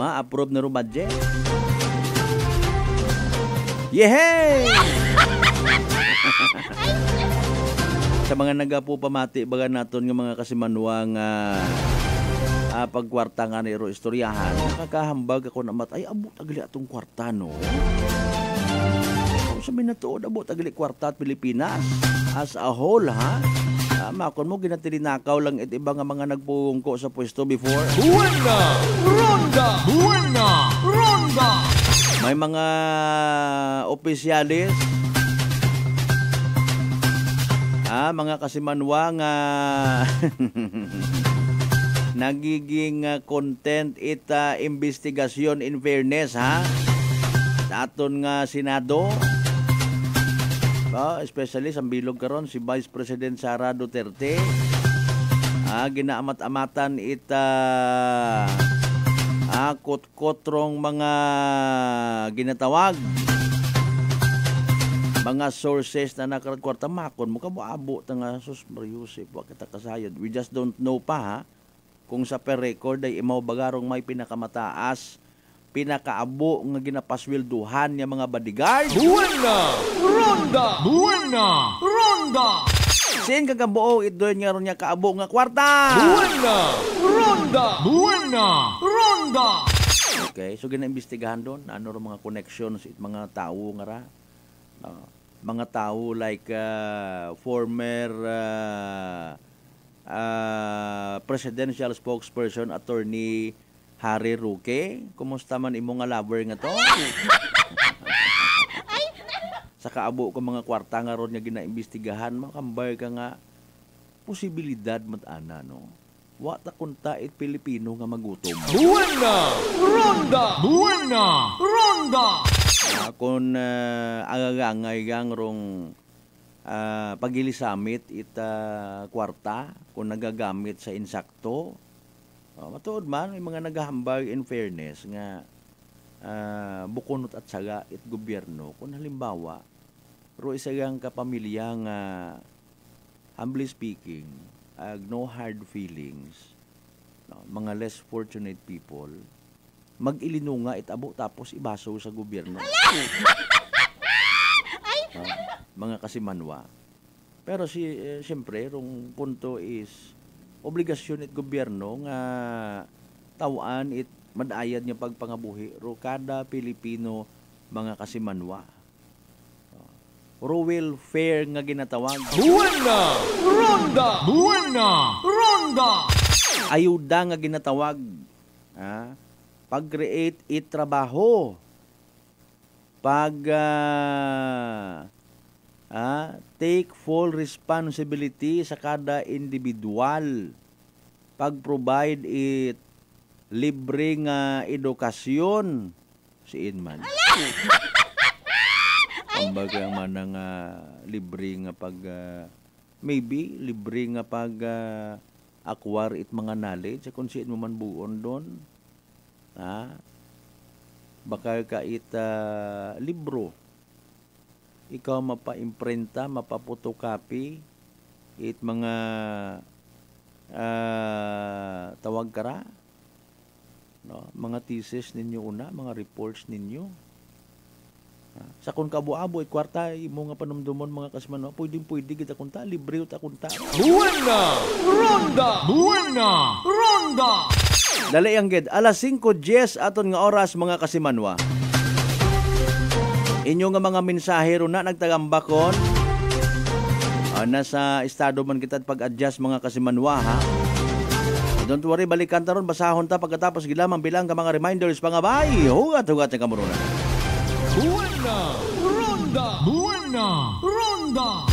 Ma-approve na ro budget. Yehey! Sa mga nagapo pamati baga naton nga mga kasimanwang pagkwarta nga niro istoryahan, nakakahambag ako na ay abot agli atong kwarta, no? Kung sabi na to, abot agli kwarta at Pilipinas as a whole, ha? Makon mo, ginatilinakaw lang iba nga mga nagpungko sa pwesto before. Buena! Ronda! Buena! Ronda! May mga opisyalis, mga kasimanwa nga nagiging content ita investigasyon in fairness, ha? Aton nga Senado, especially sa bilog karon si Vice President Sara Duterte, ginaamat-amatan ita Kot-kotrong mga ginatawag, mga sources na nakakwarta makon mo kabuabo nga sus Mariusip wa kita kasayod. We just don't know pa ha kung sa per record ay imaw bagarong may pinakamataas pinakaabo nga ginapaswelduhan niya mga bodyguard. Buena Ronda! Buena Ronda! Sin kagabuo doon nga ron niya kaabo nga kwarta. Buena Ronda! Buena Ronda! Okay, so ginaimbestigahan doon ano ro mga connections it mga tao nga ra. Mga tao like former presidential spokesperson attorney Harry Roque. Kumusta man imo nga lover nga to? Sa kaabo ko mga kwarta nga ron nga ginaimbestigahan, makambar ka nga posibilidad mat-ana, no? Wa ta kunta it Pilipino nga magutom. Buena Ronda! Buena Ronda! Kung agagangay gang rong pagilisamit ita kwarta kung nagagamit sa insakto. Matuod man, may mga naghahambag in fairness nga bukunot at saga it gobyerno. Kung halimbawa, ro isa gang kapamilya nga humbly speaking, no hard feelings, no, mga less fortunate people, mag-ilinunga itabo tapos ibaso sa gobyerno. Mga kasimanwa. Pero siyempre, rong punto is obligasyon it gobyerno nga tawaan it madayad niya pagpangabuhi ro kada Pilipino mga kasimanwa. Ro welfare nga ginatawag. Buena Ronda! Buena Ronda! Ayuda nga ginatawag. Pag-create it trabaho. Take full responsibility sa kada individual. Pag-provide it libre nga edukasyon si Inman. Kumbaga man nga libre nga maybe libre nga acquire it mga knowledge kung siin mo man buon doon. Baka ka it libro. Ikaw mapa-imprenta, mapa-photocopy it mga tawag kara, no? Mga thesis ninyo una, mga reports ninyo. Sa kung kabuabo ay kwarta imo nga panumdumon mga kasmano, pwede kita kunta, libre ta kunta. Buena Ronda! Buena Ronda! Dali ang gid, alas 5:10 aton nga oras mga kasimanwa. Inyo nga mga mensahe ro na nagtagambakon. Nasa estado man kita pag-adjust mga kasimanwa ha. Don't worry, balikan ta ron, basahon ta pagkatapos gilamang bilang ka mga reminders pangabay. Hugat-hugat ng kamurunan. Buena Ronda! Buena Ronda!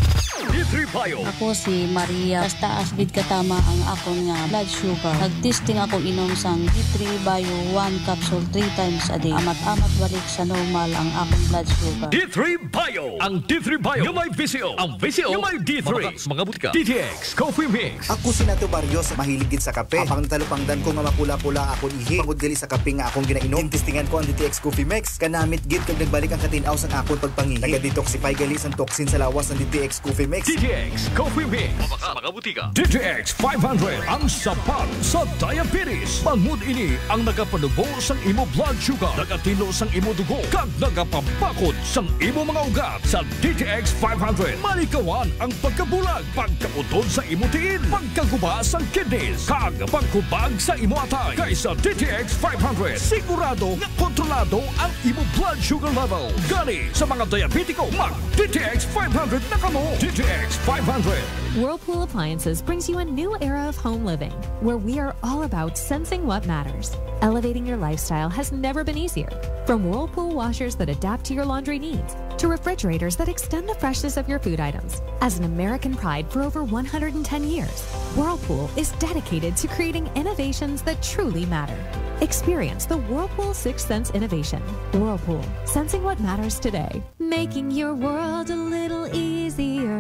D3 Bio. Ako si Maria. Basta asbid katama ang akong nga blood sugar. Nagtesting ako inom sang D3 Bio 1 capsule 3 times a day. Amat-amat balik sa normal ang akong blood sugar. D3 Bio. Ang D3 Bio yung may VCO. Ang VCO yung may D3. Mga butika. DTX Coffee Mix. Ako si Nato Barrios, mahiligid sa kape. Apang talupangdan ko nga mapula-pula akong ihi. Pagod gali sa kape nga akong ginainom. Testingan ko ang DTX Coffee Mix. Kanamit gid kag nagbalik ang katinaw sang akong pagpangihi. Naga-detoxify gali sang toxin sa lawas ng DTX Coffee Mix. DTX Coffee Mix. Mga butika. DTX 500 ang sapat sa diabetes. Bangod ini ang nagapanubo sang imo blood sugar, nagatino sang imo dugo, kag nagapabakod sang imo mga ugat. Sa DTX 500, malikawan ang pagkabulag, pagkautod sa imo tiin, pagkaguba sang kidneys, kag pagkubag sa imo atay. Kaysa DTX 500, sigurado nga kontrolado ang imo blood sugar level. Gani sa mga diabetiko, mag DTX 500 na kamo. DTX 500. Whirlpool Appliances brings you a new era of home living, where we are all about sensing what matters. Elevating your lifestyle has never been easier. From Whirlpool washers that adapt to your laundry needs, to refrigerators that extend the freshness of your food items. As an American pride for over 110 years, Whirlpool is dedicated to creating innovations that truly matter. Experience the Whirlpool Sixth Sense innovation. Whirlpool, sensing what matters today. Making your world a little easier.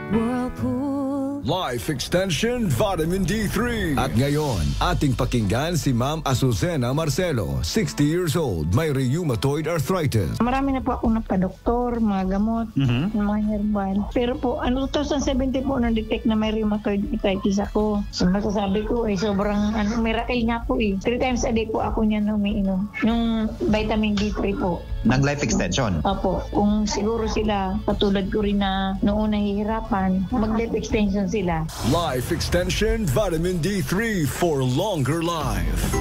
Whirlpool. Life Extension Vitamin D3. At ngayon, ating pakinggan si Ma'am Azucena Marcelo, 60 years old, may rheumatoid arthritis. Marami na po ako nagpa-doktor, mga gamot, mga herbal. Pero po, 2070 po na-detect na may rheumatoid arthritis ako. So, masasabi ko, sobrang miracle nga po 3 times a day po ako niyan umiinom. Yung vitamin D3 po. Ng Life Extension? Opo. Kung siguro sila, katulad ko rin na noong nahihirapan, mag-life extension sila. Life Extension Vitamin D3 for longer life.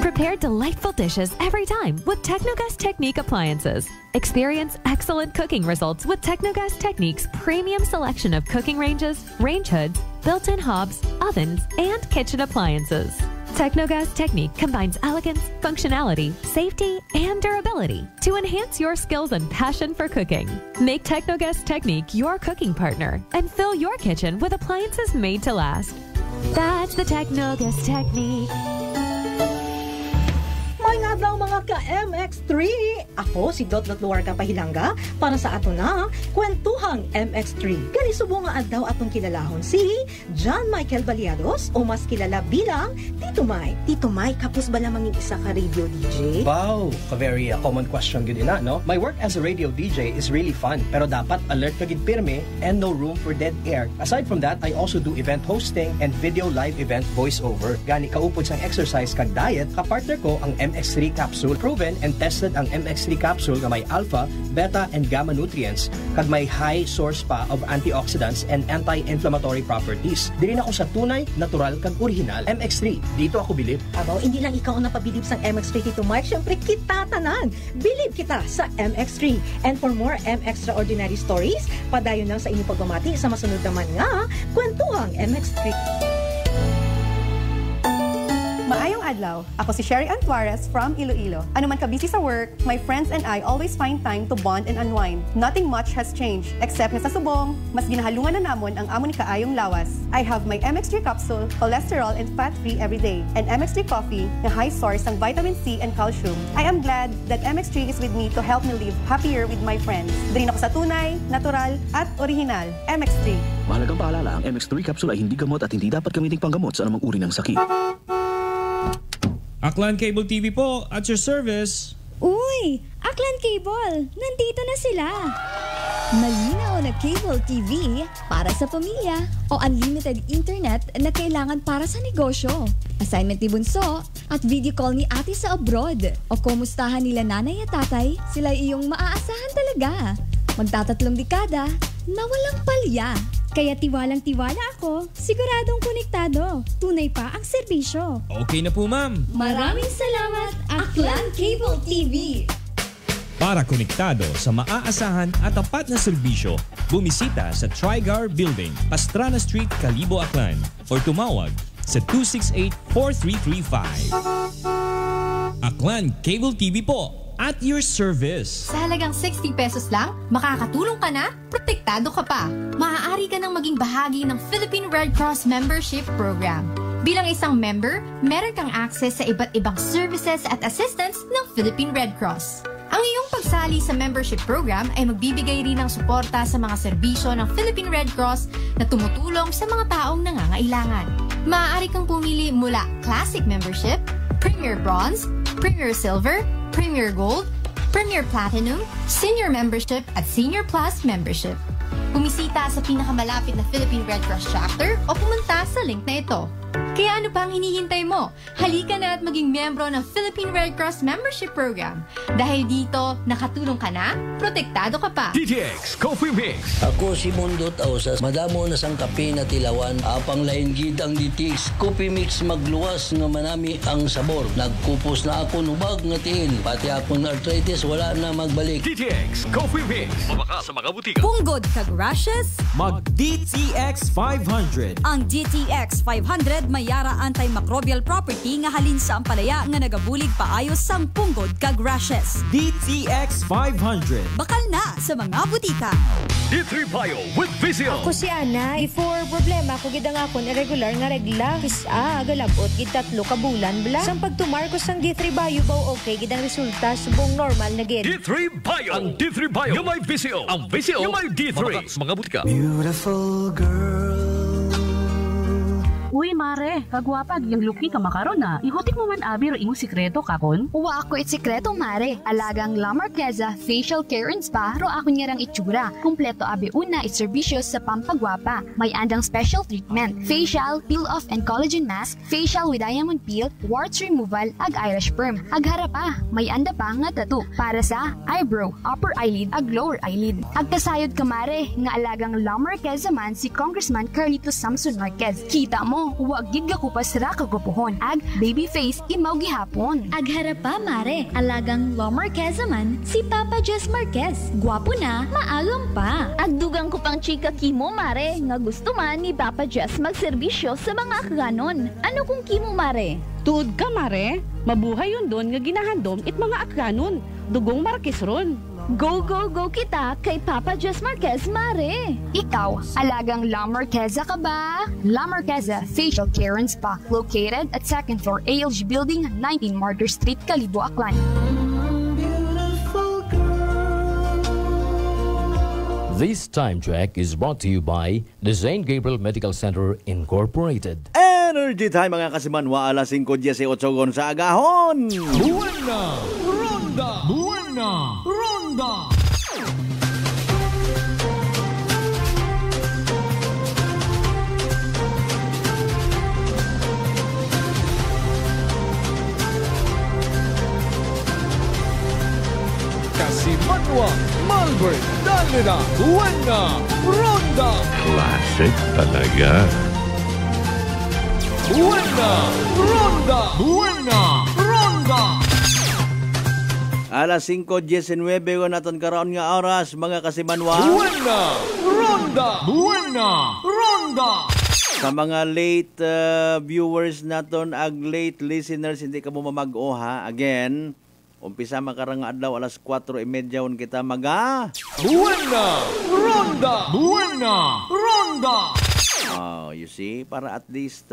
Prepare delightful dishes every time with Technogas Technique appliances. Experience excellent cooking results with Technogas Technique's premium selection of cooking ranges, range hoods, built-in hobs, ovens, and kitchen appliances. Technogas Technique combines elegance, functionality, safety, and durability to enhance your skills and passion for cooking. Make Technogas Technique your cooking partner and fill your kitchen with appliances made to last. That's the Technogas Technique. Mga adlaw mga ka-MX3! Ako si Dot Luarca Pahilanga para sa ato na Kwentuhang MX3. Gali subo nga adlaw atong kilalahon si John Michael Baliados o mas kilala bilang Tito Mike. Tito Mike, kapos ba lamang yung isa ka radio DJ? Wow! A very common question gud na, no? My work as a radio DJ is really fun, pero dapat alert ka gid pirme and no room for dead air. Aside from that, I also do event hosting and video live event voiceover. Gani kaupod sang exercise kag diet, kapartner ko ang MX3 capsule. Proven and tested ang MX3 capsule nga may alpha, beta, and gamma nutrients kag may high source pa of antioxidants and anti-inflammatory properties. Dili na ko sa tunay, natural kag original MX3. Dito ako bilib. Abaw, hindi lang ikaw ang napabilib sa MX3, Tito Mike. Siyempre, kita tanan. Bilib kita sa MX3. And for more M-Extraordinary stories, padayon lang sa inyong pagmamati sa masunod naman nga Kwentuhang MX3. Maayong adlaw. Ako si Sherry Antuares from Iloilo. Ano man ka busy sa work, my friends and I always find time to bond and unwind. Nothing much has changed, except na sa subong, mas ginahalungan na namon ang amon kaayong lawas. I have my MX3 capsule, cholesterol and fat-free every day, and MX3 coffee na high source ng vitamin C and calcium. I am glad that MX3 is with me to help me live happier with my friends. Din ako sa tunay, natural, at original. MX3. Mahalagang paalala, ang MX3 capsule ay hindi gamot at hindi dapat gamiting panggamot sa anumang uri ng sakit. Aklan Cable TV po, at your service. Uy! Aklan Cable! Nandito na sila! Malinaw na cable TV para sa pamilya o unlimited internet na kailangan para sa negosyo. Assignment ni Bunso at video call ni ate sa abroad. O kumustahan nila nanay at tatay, sila iyong maaasahan talaga. Magtatatlong dekada na walang palya. Kaya tiwalang-tiwala ako, siguradong konektado. Tunay pa ang serbisyo. Okay na po, ma'am. Maraming salamat, Aklan Cable TV. Para konektado sa maaasahan at tapat na serbisyo, bumisita sa Trigar Building, Pastrana Street, Calibo, Aklan, or tumawag sa 268-4335. Aklan Cable TV po. At your service. Sa halagang 60 pesos lang, makakatulong ka na, protektado ka pa. Maaari ka nang maging bahagi ng Philippine Red Cross Membership Program. Bilang isang member, meron kang access sa iba't ibang services at assistance ng Philippine Red Cross. Ang iyong pagsali sa membership program ay magbibigay rin ng suporta sa mga serbisyo ng Philippine Red Cross na tumutulong sa mga taong nangangailangan. Maaari kang pumili mula Classic Membership, Premier Bronze, Premier Silver, Premier Gold, Premier Platinum, Senior Membership at Senior Plus Membership. Bumisita sa pinakamalapit na Philippine Red Cross Chapter o pumunta sa link na ito. Kaya ano pa ang hinihintay mo? Halika na at maging miyembro ng Philippine Red Cross Membership Program. Dahil dito, nakatulong ka na, protektado ka pa. DTX Coffee Mix. Ako si Mundot Ausas, madamo na sang kape na tilawan, apang lain gid ang DTX Coffee Mix magluwas nga manami ang sabor. Nagkupos na ako nubag nga tiil, pati akong arthritis wala na magbalik. DTX Coffee Mix. Mabaka sa mga butika. Punggod kag rashes, mag DTX 500. Ang DTX 500 may yara antimicrobial property nga halin sa ampalaya nga nagabulig paayos sang punggod kag rashes. DTX 500. Bakal na sa mga butika. D3 Bio with Vizio. Ako si Ana. Before problema ko gidang akon irregular nga regla. Kisa galabot gid 3 ka bulan bla. Sang pagtumar ko sang D3 Bio baw okay gidang resulta subong normal na gid. D3 Bio. Ang D3 Bio yung may Vizio. Ang Vizio yung may D3. Sa mga butika. Beautiful girl Uy, mare, kagwapag yung luki ka makaron na. Ihutik mo man abi ro imong sikreto kakon. Uwa ako sikreto, mare. Alagang La Marqueza Facial Care and Spa ro ako niyarang itsura. Kumpleto abi una iserbisyo sa pampagwapa. May andang special treatment, facial, peel-off and collagen mask, facial with diamond peel, warts removal, ag eyelash perm. Ag harapa, may anda pa nga tattoo para sa eyebrow, upper eyelid, ag lower eyelid. Ag kasayod ka, mare, nga alagang La Marqueza man si Congressman Carlito Samson Marquez. Kita mo, huwag gid ka kupas ra kagupuhon. Ag baby face imaw gihapon. Ag harapa, mare, alagang La Marqueza man si Papa Jess Marquez. Gwapo na, maagam pa. Ag dugang ko pang chika kimo, mare, nga gusto man ni Papa Jess magserbisyo sa mga akganon. Ano kung kimo, mare? Tuod ka, mare. Mabuhay yun doon nga ginahandom it mga akganon. Dugong Marquez ron. Go, go, go kita kay Papa Jess Marquez, mare. Ikaw, alagang La Marqueza ka ba? La Marqueza Facial Care and Spa, located at 2nd floor ALG Building, 19 Martyr Street, Kalibo, Aklan. This time check is brought to you by the St. Gabriel Medical Center Incorporated. Energy time mga kasimanwa, alas 5:18 sa agahon. Buena Ronda! Buena Ronda! Kasimanwa, Malbert, Dalina, Buena Ronda! Classic talaga. Buena Ronda! Buena Ronda! Alas 5:19 ko naton karon nga oras mga kasimanwa. Buena Ronda! Buena Ronda! Sa mga late viewers naton ag late listeners, hindi ka mo mamag-oha. Again, umpisa makarang adlaw alas 4:30 kita maga. Buena Ronda! Buena Ronda! Oh, you see, para at least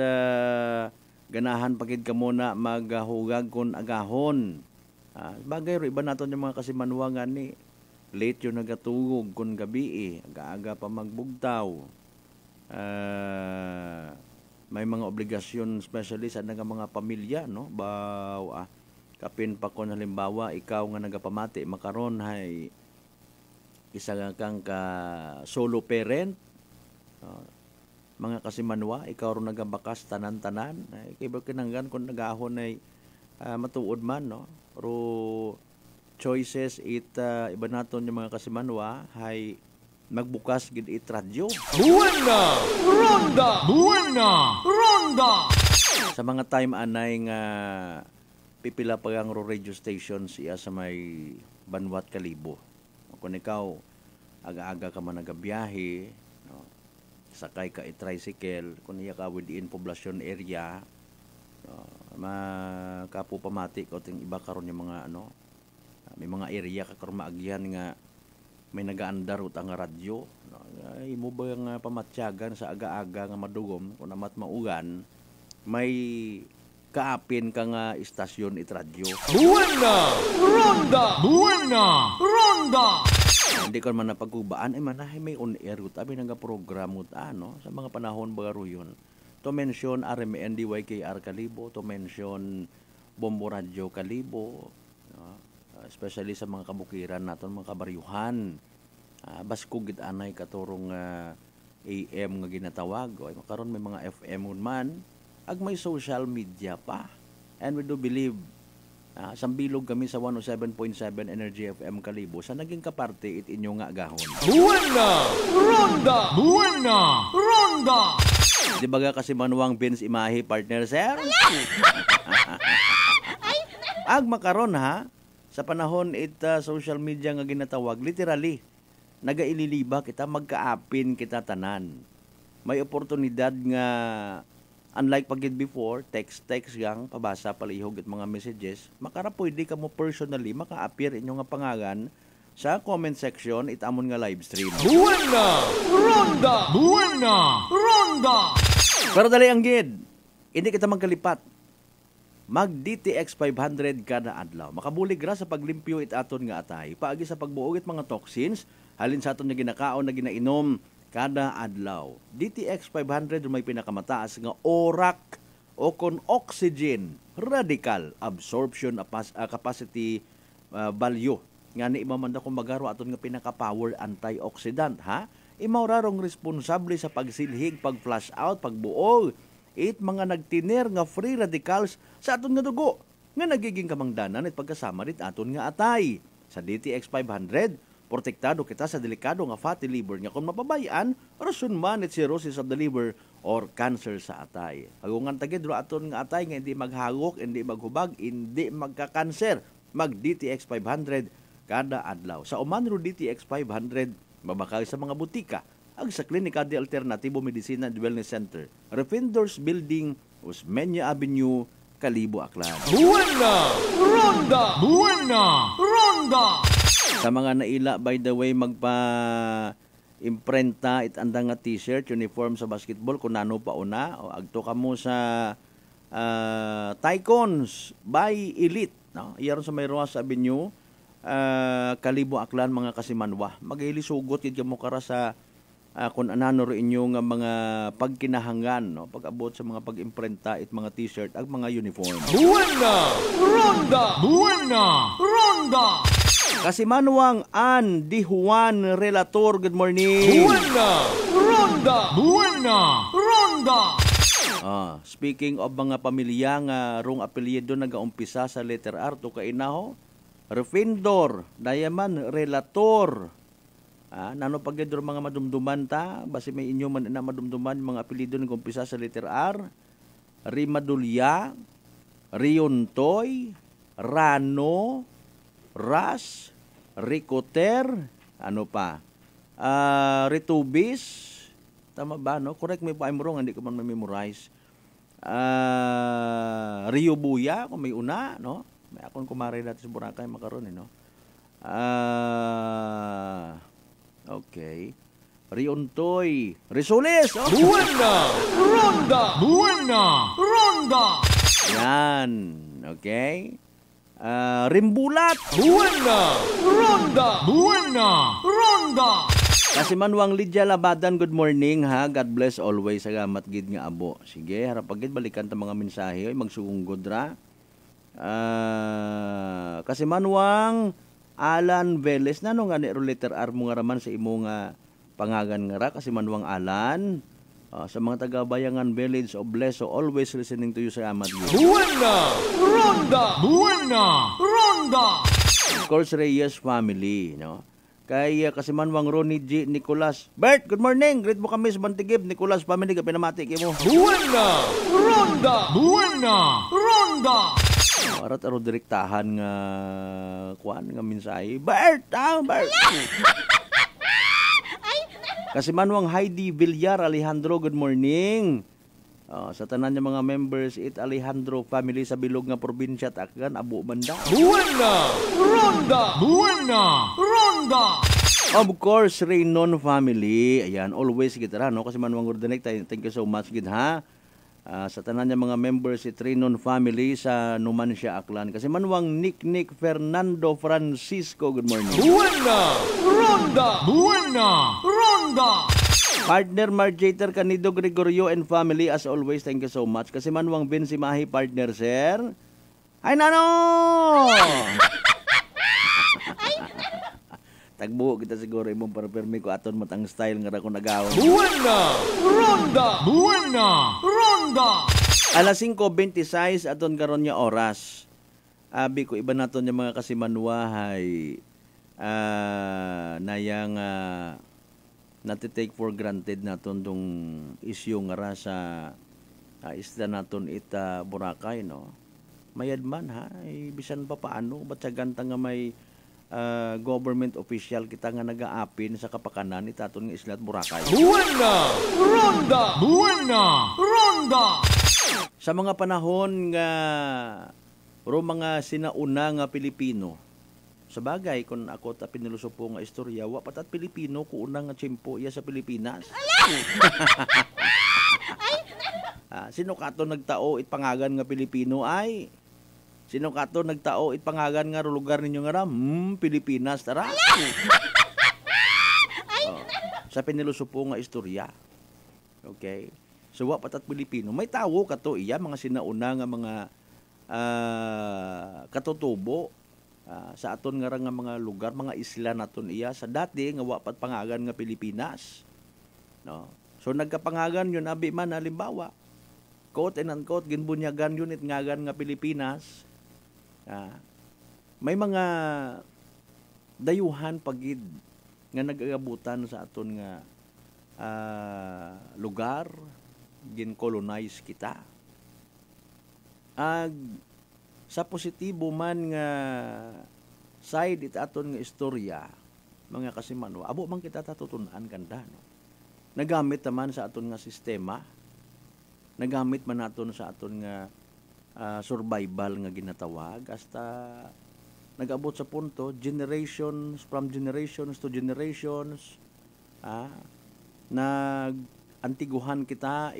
ganahan pagid ka muna maghugag kon agahon. Bagay ro iba naton yung mga kasimanwa nga ni late yung nagatugog kon gabi aga-aga pa magbugtaw. May mga obligasyon especially sa mga pamilya, no? Kapin pa kon halimbawa ikaw nga nagapamati makaron hay isa kang ka solo parent. Mga kasimanwa, ikaw ro nagabakas tanan-tanan. Kaya kinanggan kung nagahon ay matuod man, no? Pero choices iba naton yung mga kasimanwa hay magbukas gid it radyo. Buena Ronda! Buena Ronda! Sa mga time anay nga pipila pa ang radio stations iya sa may Banwat, Kalibo. Kung ikaw aga-aga ka man nagabiyahe, no? Sakay ka i-tricycle, kung iya ka within poblasyon area, makapupamati ko ting iba karon yung mga may mga area ka karon maagyan nga may nagaandar ut ang radyo, no? Ay mo ba nga pamatyagan sa aga-aga nga madugom kung amat maugan may kaapin ka nga istasyon it radyo. Buena Ronda! Buena Ronda! Hindi ko man napagkubaan ay manahay may on air ut abi nga program ut sa mga panahon bagaro yun. To mention RMNDYKR Kalibo, to mention Bombo Radio Kalibo, especially sa mga kabukiran naton mga kabaryuhan. Basko gid anay katurong AM nga ginatawag o makaron may mga FM man ag may social media pa. And we do believe sambilog kami sa 107.7 Energy FM Kalibo sa naging kaparte it inyo nga agahon. Buena Ronda! Buena Ronda! Di ba kasi manuwang Vince Imahe partner, sir? Ag makaron sa panahon social media nga ginatawag, literally, nagaililiba kita, magkaapin kita tanan. May oportunidad nga, unlike pagid before, text gang, pabasa, palihog at mga messages, makara pwede ka mo personally, maka-appear inyo nga pangalan sa comment section, itamon nga live stream. Buena Ronda! Buena Ronda! Pero dali ang gid, hindi kita magkalipat. Mag DTX 500 kada adlaw. Makabulig ra sa paglimpyo it aton nga atay. Paagi sa pagbuog it mga toxins, halin sa aton nga ginakaon na ginainom, kada adlaw. DTX 500 may pinakamataas nga ORAC o kon oxygen radical absorption capacity value. Nga ni imamanda kung magaro aton nga pinaka-power antioxidant ha. Imaurarong responsable sa pagsilhig, pag-flush out, pagbuog, it mga nagtiner nga free radicals sa aton nga dugo nga nagiging kamangdanan at pagkasama rit aton nga atay. Sa DTX 500, protektado kita sa delikado nga fatty liver nga kung mapabayaan, rason man at cirrhosis of the liver or cancer sa atay. Agungan tagid ro aton nga atay nga hindi maghagok, hindi maghubag, hindi magka-cancer. Mag DTX 500 kada adlaw. Sa uman ro DTX 500 mabakal sa mga butika ag sa Klinika de Alternatibo Medicina and Wellness Center, Refendors Building, Osmeña Avenue, Kalibo, Aklan. Buena Ronda! Buena Ronda! Sa mga naila, by the way, imprenta itanda nga t-shirt, uniform sa basketball, kung nano pa una, o agto ka mo sa Tycons by Elite. No? Iyaron sa may Roas Avenue, Kalibo, Aklan, mga kasimanwa. Maghilisugot yun mo kara sa kung anano rin inyo nga mga pagkinahangan, no? Pag-abot sa mga pag-imprenta at mga t-shirt at mga uniform. Buena Ronda! Buena Ronda! Kasimanwang Andy Juan Relator, good morning. Buena Ronda! Buena Ronda! Speaking of mga pamilya nga rong apelyido nag-aumpisa sa letter R to kainaho, Refendor, Dayaman, Relator. Nano pagdidro mga madumduman ta, basi may inyo man na madumduman mga apelyido nag-aumpisa sa letter R, Rimadulya, Riontoy, Rano, Ras, Ricoter, ano pa? Ritubis, tama ba no? Correct me if I'm wrong, hindi ko man memorize. Rio Buya, kung may una, no? May akong kumare dati sa Boracay makaron no. Okay. Riontoy, Risulis. Buena Ronda! Buena Ronda! Yan. Okay. Rimbulat. Buena Ronda! Buena Ronda! Kasimanwang Lydia Labadan, good morning ha. God bless always. Salamat gid nga abo. Sige, harap pagid balikan ta mga mensahe, magsugod ra. Kasimanwang Alan Velez, nano nga ni letter R mo nga raman sa imo nga pangagan nga ra. Kasimanwang Alan, sa mga taga-Bayangan Village of Bleso, always listening to you, salamat gid. Buena Ronda! Buena Ronda! Of course, Reyes family, no? Kay Kasimanwang Ronnie G. Nicolas. Bert, good morning. Greet mo kami sa Bantigib. Nicolas family, ka pinamati mo. Buena Ronda! Buena Ronda! Arat aro direktahan nga kuan nga mensahe. Bert, Bert. Kasimanwang Heidi Villar Alejandro, good morning. Sa tanan niya mga members, Alejandro family sa bilog nga probinsya at Aklan, Abo Banda. Buena Ronda! Buena Ronda! Of course, Reynon family. Ayan, always kita no? Kasi Manuang Urdanek, thank you so much gid ha. Sa tanan niya mga members, Reynon family sa Numancia, Aklan. Kasi Manuang Nick Fernando Francisco, good morning. Buena Ronda! Buena Ronda! Partner Marjater Canido Gregorio and family, as always, thank you so much. Kasi Manuang Vinci Mahi, partner, sir. Ay, nano! Tagbuo kita siguro imong para permi ko aton matang style nga ra ko nagawon. Buena Ronda! Buena Ronda! Alas 5:26 aton karon nya oras. Abi ko iba naton yung mga kasimanwahay nayang natitake for granted naton tong issue nga ra sa isda naton ita Boracay, no? Mayad man ha, bisan pa paano ba't sa ganta nga may government official kita nga nagaapin sa kapakanan ita aton nga isla at Boracay. Buena Ronda! Buena Ronda! Sa mga panahon nga mga sinauna nga Pilipino, sa bagay, kung ako piniluso po nga istorya, wapat at Pilipino, kuunang nga tiyempo iya sa Pilipinas. Sino kato nagtao itpangagan nga Pilipino ay? Sino kato nagtao itpangagan nga lugar ninyo nga ram? Pilipinas, tara. sa pinilusupo nga istorya. Okay? So, wa patat Pilipino. May tawo kato iya, mga sinauna nga mga katutubo sa aton nga mga lugar, mga isla naton iya. Sa dati, nga wa pat pangagan nga Pilipinas. No? So, nagkapangagan yun, abi man, halimbawa, quote and unquote, ginbunyagan yun itngagan nga Pilipinas. May mga dayuhan pagid nga nag-agabutan sa aton nga lugar, gin-colonize kita. Sa positibo man nga side it aton nga istorya, mga kasimanwa, abo man kita tatutunan kanda, no? Nagamit naman sa aton nga sistema, nagamit man naton sa aton nga survival nga ginatawag, hasta nag-abot sa punto, generations from generations to generations, nag-antiguhan kita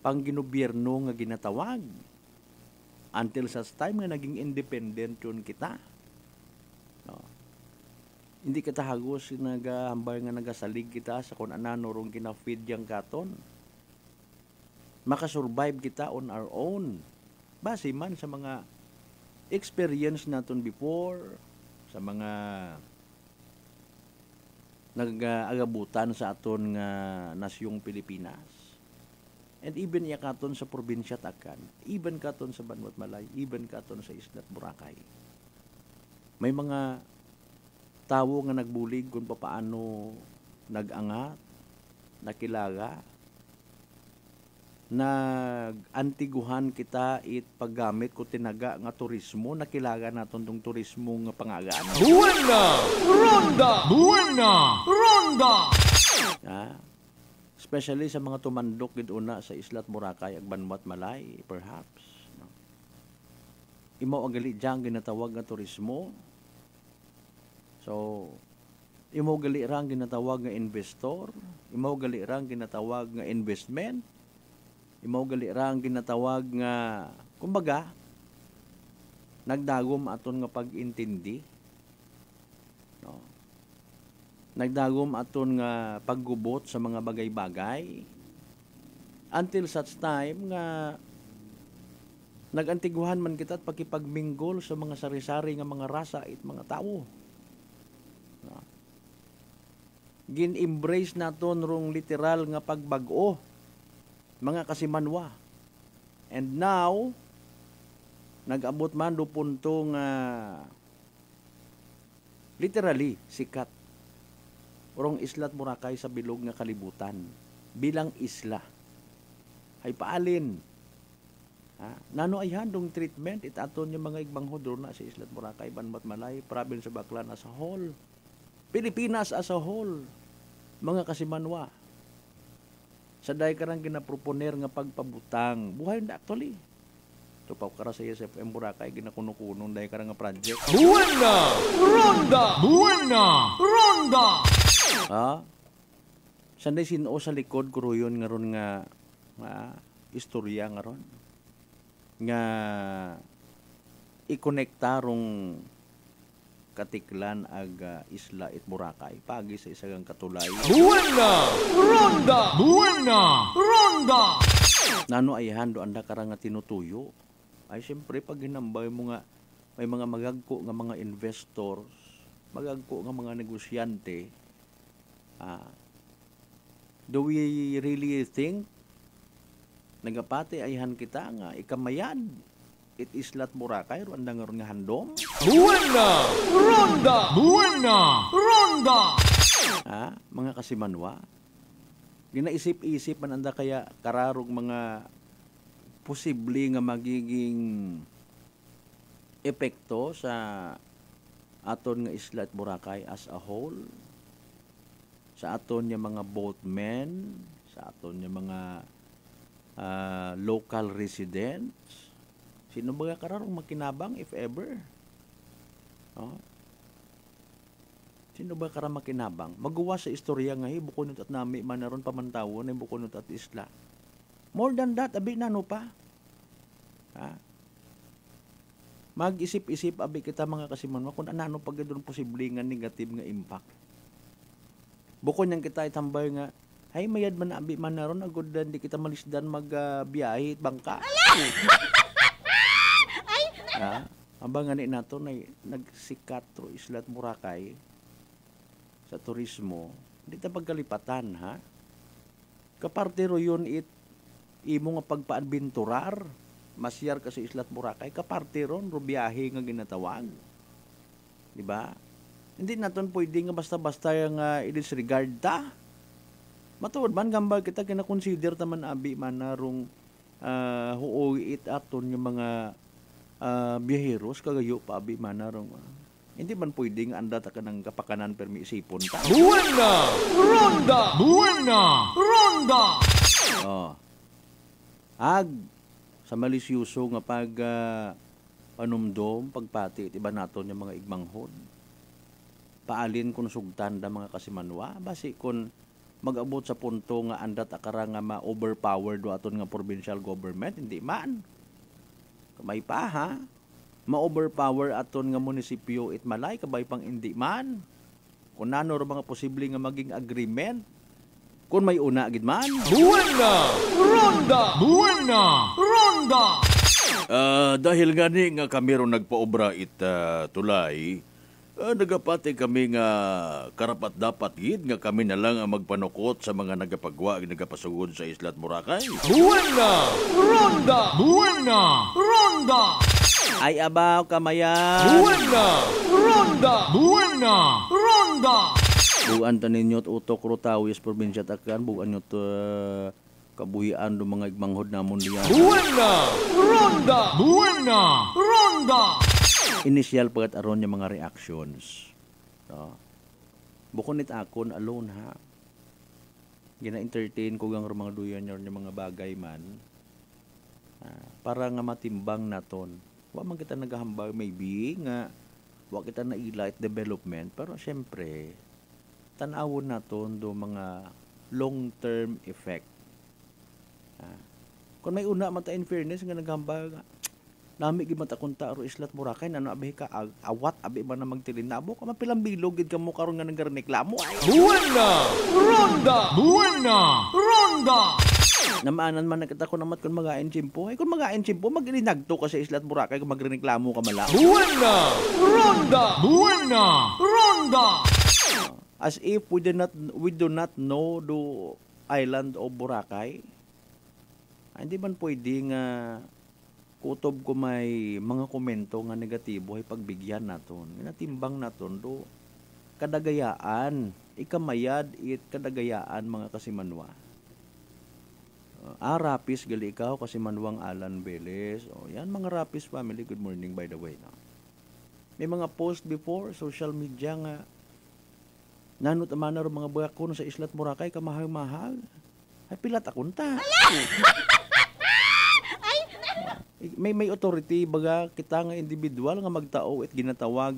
pangginobierno nga ginatawag until sa time nga naging independent yun kita. No. Hindi kita hagos nagahambal nga nagasalig kita sa kung anano rong kinafeed yang katon. Makasurvive kita on our own. Base man sa mga experience naton before, sa mga nag-agabutan sa aton nga nasyong Pilipinas. And even iya katon sa probinsya Takan, even katon sa Banwat Malay, even katon sa Islat Boracay. May mga tawo nga nagbulig kung paano nag-angat, nakilaga, nag-antiguhan kita paggamit ko tinaga nga turismo, nakilaga naton tong turismo nga pangagaan. Buena Ronda! Buena Ronda! Especially sa mga tumandok gid una sa Islat Boracay ag Banwat Malay, perhaps. No? Imo ang gali diyang ginatawag nga turismo. So, imo gali rang ginatawag nga investor, imo gali rang ginatawag nga investment, imo gali rang ginatawag nga kumbaga nagdagom aton nga pag-intindi. No? Nagdagom aton nga paggubot sa mga bagay-bagay until such time nga nagantiguhan man kita at pakipagminggol sa mga sari-sari nga mga rasa at mga tao. No? Gin-embrace naton rong literal nga pagbag-o, mga kasimanwa. And now, nag-abot man do punto nga literally sikat urong Islat Boracay sa bilog nga kalibutan bilang isla ay paalin. Nano ay handong treatment itaton yung mga igbang hodro na sa Islat Boracay, Banwat Malay, province of Aklan as a whole, Pilipinas as a whole, mga kasimanwa. Sa day karang ginaproponer nga pagpabutang buhay na actually tupaw kara sa SFM Boracay ginakuno-kuno day karang nga project. Buena Ronda! Buena Ronda! Sanday sino sa likod kuruyon nga ron nga istorya nga ron nga ikonekta rong katiklan ag isla it Boracay pagi sa isagang katulay. Buena Ronda! Buena Ronda! Nano ay hando anda karang nga tinutuyo. Ay siyempre pag hinambay mo nga may mga magagko nga mga investors, magagko nga mga negosyante. Do we really think nagapati ayhan kita nga ikamayan it Islat Boracay ron nga ron nga handom? Buena Ronda! Buena Ronda! Mga kasimanwa, ginaisip-isip man anda kaya kararog mga posible nga magiging epekto sa aton nga Islat Boracay as a whole, sa aton nga mga boatmen, sa aton nga mga local residents. Sino ba kararong makinabang if ever? Sino ba karang makinabang? Magawa sa istorya nga bukunot at nami manaron pamantawon ay bukunot at isla. More than that, abi na no pa. Mag-isip-isip abi kita mga kasimanwa kung anano pag doon posible nga negative nga impact Bukod niyang kita itambay nga, ay mayad man abi man naron agud di kita malisdan magbiyahe bangka. Ambang ngani nato na nagsikat ro Islat Boracay sa turismo, di ta pagkalipatan ha. Kaparte ro yun imo nga pagpaadbenturar, masyar ka sa Islat Boracay, kaparte ron ro biyahe nga ginatawag. Di ba? Hindi naton pwede nga basta-basta nga i-disregard ta. Matuod man gambal kita kina-consider taman abi man narong huoy aton yung mga biyaheros kagayo pa abi man narong hindi man pwede nga anda ta kanang kapakanan permi isipon ta. Buena Ronda! Buena Ronda! Sa malisyoso nga pag panumdom, pagpati, iba naton yung mga igmanghod. Paalin kung sugtan da mga kasimanwa, basi kung mag-abot sa punto nga andat akara nga ma-overpower do aton nga provincial government, hindi man. Kamay pa ha, ma-overpower aton nga munisipyo itmalay, kabay pang hindi man. Kung nano mga posible nga maging agreement, kung may una gid man. Buena Ronda! Buena Ronda! Dahil gani nga kami ron nagpaobra tulay, nagapati kami nga karapat dapat gid nga kami na lang ang magpanukot sa mga nagapagwa nagapasugod sa Islat Boracay. Buena Ronda! Buena Ronda! Ay abaw kamaya. Buena Ronda! Buena Ronda! Buan ta ninyo't utok Rotawis, probinsya Tacloban, buan nyo't kabuhian do mga igmanghod namon diyan. Buena Ronda! Buena Ronda! Initial pagat aron yung mga reactions. Bukod nit akon alone ha. Gina-entertain ko gang mga duyan yung mga bagay man. Para nga matimbang naton. Wa man kita naghahambag maybe nga wa kita na i-light development, pero syempre tan-awon naton do mga long-term effect. Kung may una man ta in fairness nga naghambag nami gid mata kunta ro Islat Boracay nano abi ka awat abi ba na magtilinabo ka mapilang bilog gid kamo karon nga nagreklamo ay. Buena Ronda! Buena Ronda! Namaanan man nakita ko namat kung magain chimpo. Ay kung magain chimpo maglinagto ka sa Islat Boracay kung magreklamo ka mala. Buena Ronda! Buena Ronda! As if we do not know the island of Boracay. Hindi man pwede nga kutob ko may mga komento nga negatibo ay pagbigyan naton. Natimbang naton do kadagayaan, ikamayad it kadagayaan mga kasimanwa. Rapis gali ikaw kasimanwang Alan Beles. Yan mga Rapis family, good morning by the way. No? May mga post before social media nga nanot amana ro mga bagakon sa Islat Boracay kamahal-mahal. Ay pilat akunta. May authority baga kita nga individual nga magtao at ginatawag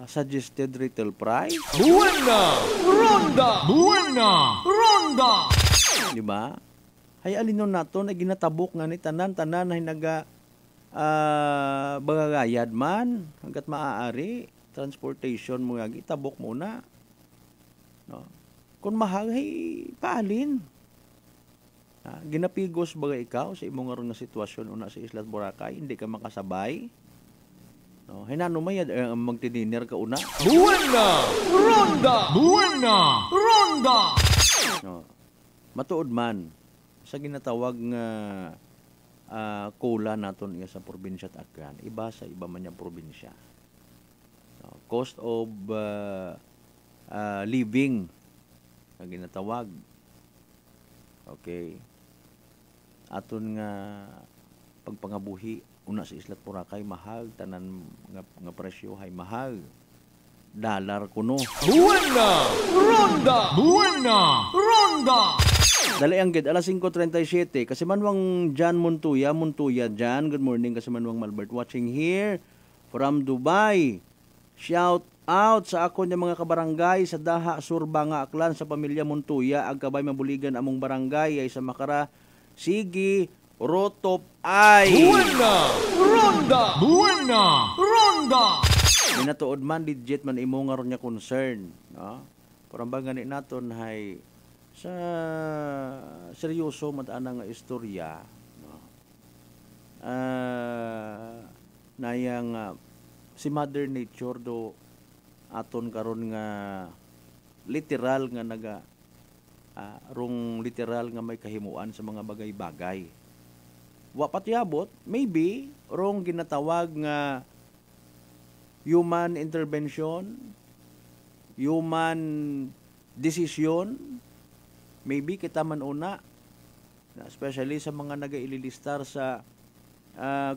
suggested retail price. Buena Ronda! Buena Ronda! Di ba? Hay alinon nato na ginatabok nga ni tanan-tanan na hinaga bagagayad man hanggat maaari transportation mo nga gitabok muna. No? Kung mahal hay paalin. Ginapigos baga ikaw sa imong nga sitwasyon una sa Islat Boracay, hindi ka makasabay. No, hinano mayad magtidiner ka una. Buena Ronda! Buena Ronda! No. Matuod man sa ginatawag nga kula naton iya sa probinsya Tacloban, iba sa iba man yang probinsya. No, cost of living ang ginatawag. Okay. Aton nga pagpangabuhi una sa Islat Boracay mahal, tanan nga presyo hay mahal. Dollar kuno. Buena Ronda! Buena Ronda! Dali ang gid alas 5:37 kasi manwang Jan Montuya Jan, good morning kasi manwang Malbert watching here from Dubai. Shout out sa akon yung mga kabarangay sa Daha Sur Banga Aklan sa pamilya Montuya ag kabay mabuligan among barangay ay sa Makara Sigi Rotop ay. Buena Ronda! Buena Ronda! Minatuod man legit man imo nga ron nya concern, no? Parang ganit naton hay sa seryoso matana nga istorya, no? Nayang si Mother Nature do aton karon nga literal nga naga rong literal nga may kahimuan sa mga bagay-bagay. Wa patyabot, maybe rong ginatawag nga human intervention, human decision, maybe kita man una, especially sa mga nag-iililistar sa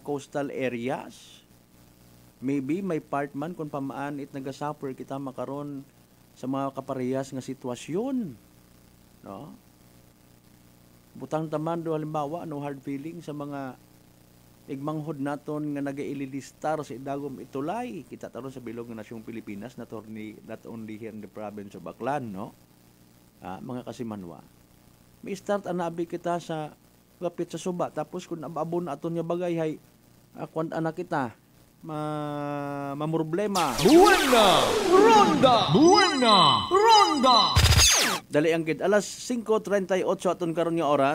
coastal areas, maybe may part man kung pamaan it nagasuffer kita makaron sa mga kaparehas nga sitwasyon, no? Butang taman do halimbawa no hard feeling sa mga igmanghod naton nga nagaililistar sa idagom itulay kita taron sa bilog nga nasyong Pilipinas not only here in the province of Aklan, no? Mga kasimanwa, may start anabi kita sa lapit sa suba tapos kung ababon aton nga bagay hay kung anak kita mamroblema. Buena Ronda! Buena Ronda! Dali ang gid alas 5:38 aton karon nga oras.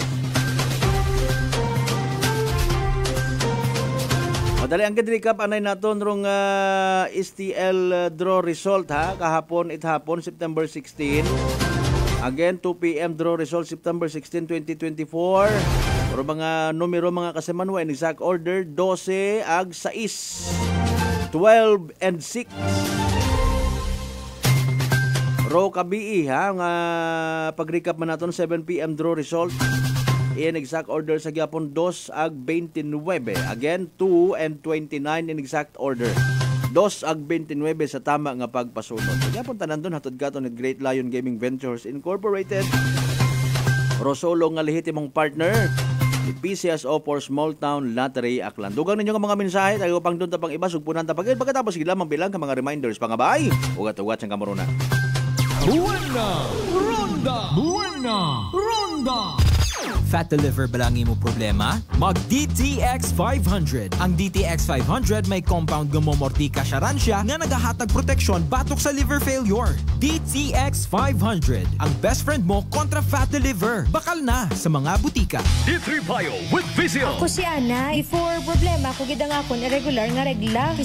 Dali ang gid recap anay naton rong STL draw result ha kahapon hapon September 16. Again 2 PM draw result September 16, 2024. Pero mga numero mga kasimanwa in exact order 12 ag 6, 12 and 6. Raw kabii ha nga pag-recap man naton 7 PM draw result in exact order sa gyapon 2 ag 29. Again 2 and 29 in exact order. 2 ag 29 sa tama nga pagpasunod. Sa gyapon tanan don hatod gaton ni Great Lion Gaming Ventures Incorporated. Rosolo nga lehitimong partner ni PCSO for Small Town Lottery Aklan. Dugang ninyo nga mga mensahe tayo pang doon ta pang iba sugpunan ta pagkatapos gila bilang ka mga reminders pangabay. Ugat-ugat sang kamorona. Buena Ronda! Buena Ronda! Fat to liver ba lang imo problema? Mag DTX 500. Ang DTX 500 may compound gumomortika siya nga nagahatag proteksyon batok sa liver failure. DTX 500. Ang best friend mo kontra fat to liver. Bakal na sa mga butika. D3 Bio with Vizio. Ako si Ana. Before problema ko gid ang akon irregular nga regla.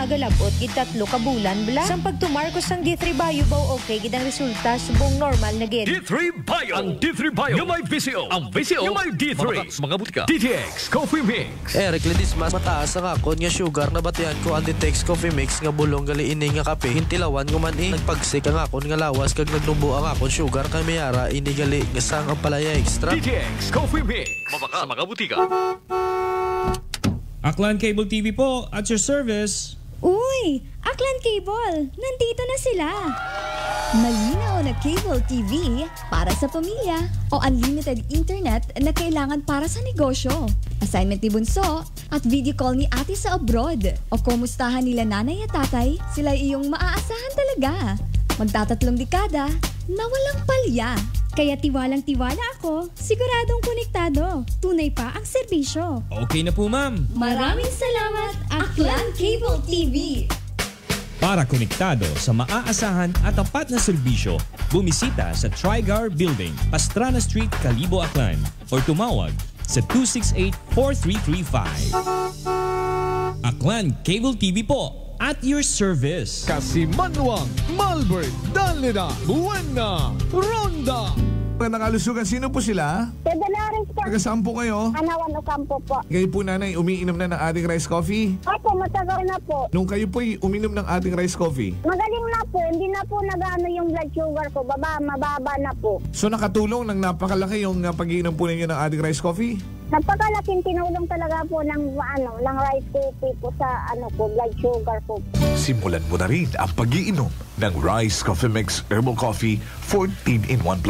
Galabot gid 3 ka bulan bla. Sang pagtumar ko sang D3 Bio baw okay gid ang resulta subong normal na gid. D3 Bio. Ang D3 Bio yung may Vizio. Ang Vizio yung may D3. Mga butika. DTX Coffee Mix. Eric Lidis mas mataas ang akon nga sugar na batian ko ang DTX Coffee Mix nga bulong gali ini nga kape. Hintilawan ko man nagpagsik ang akon nga lawas kag nagnubo ang akon sugar kay mayara ini gali nga sang ang palaya extra. DTX Coffee Mix. Mabaka sa mga butika. Aklan Cable TV po at your service. Uy! Aklan Cable! Nandito na sila! Malinaw na cable TV para sa pamilya o unlimited internet na kailangan para sa negosyo. Assignment ni Bunso at video call ni ate sa abroad. O kumustahan nila nanay at tatay, sila iyong maaasahan talaga. Magtatatlong dekada na walang palya. Kaya tiwalang-tiwala ako, siguradong konektado. Tunay pa ang serbisyo. Okay na po, ma'am. Maraming salamat, Aklan Cable TV. Para konektado sa maaasahan at tapat na serbisyo, bumisita sa Trigar Building, Pastrana Street, Kalibo, Aklan or tumawag sa 268-4335. Aklan Cable TV po at your service. Kasimanwang, Malbert, Danlida, Buena, Ronda. Nakalusugan, sino po sila? Dalaris po. Taga-saan po kayo? Anawan Ocampo po. Kayo po nanay, umiinom na ng ating rice coffee? Opo, matagal na po. Nung kayo po'y uminom ng ating rice coffee? Magaling na po, hindi na po nag-ano yung blood sugar ko, mababa na po. So nakatulong ng napakalaki yung pag-iinom po ninyo ng ating rice coffee? Napakalaking tinulong talaga po ng rice coffee po sa blood sugar po. Simulan mo na rin ang pag-iinom ng Rice Coffee Mix Herbal Coffee 14 in 1+1.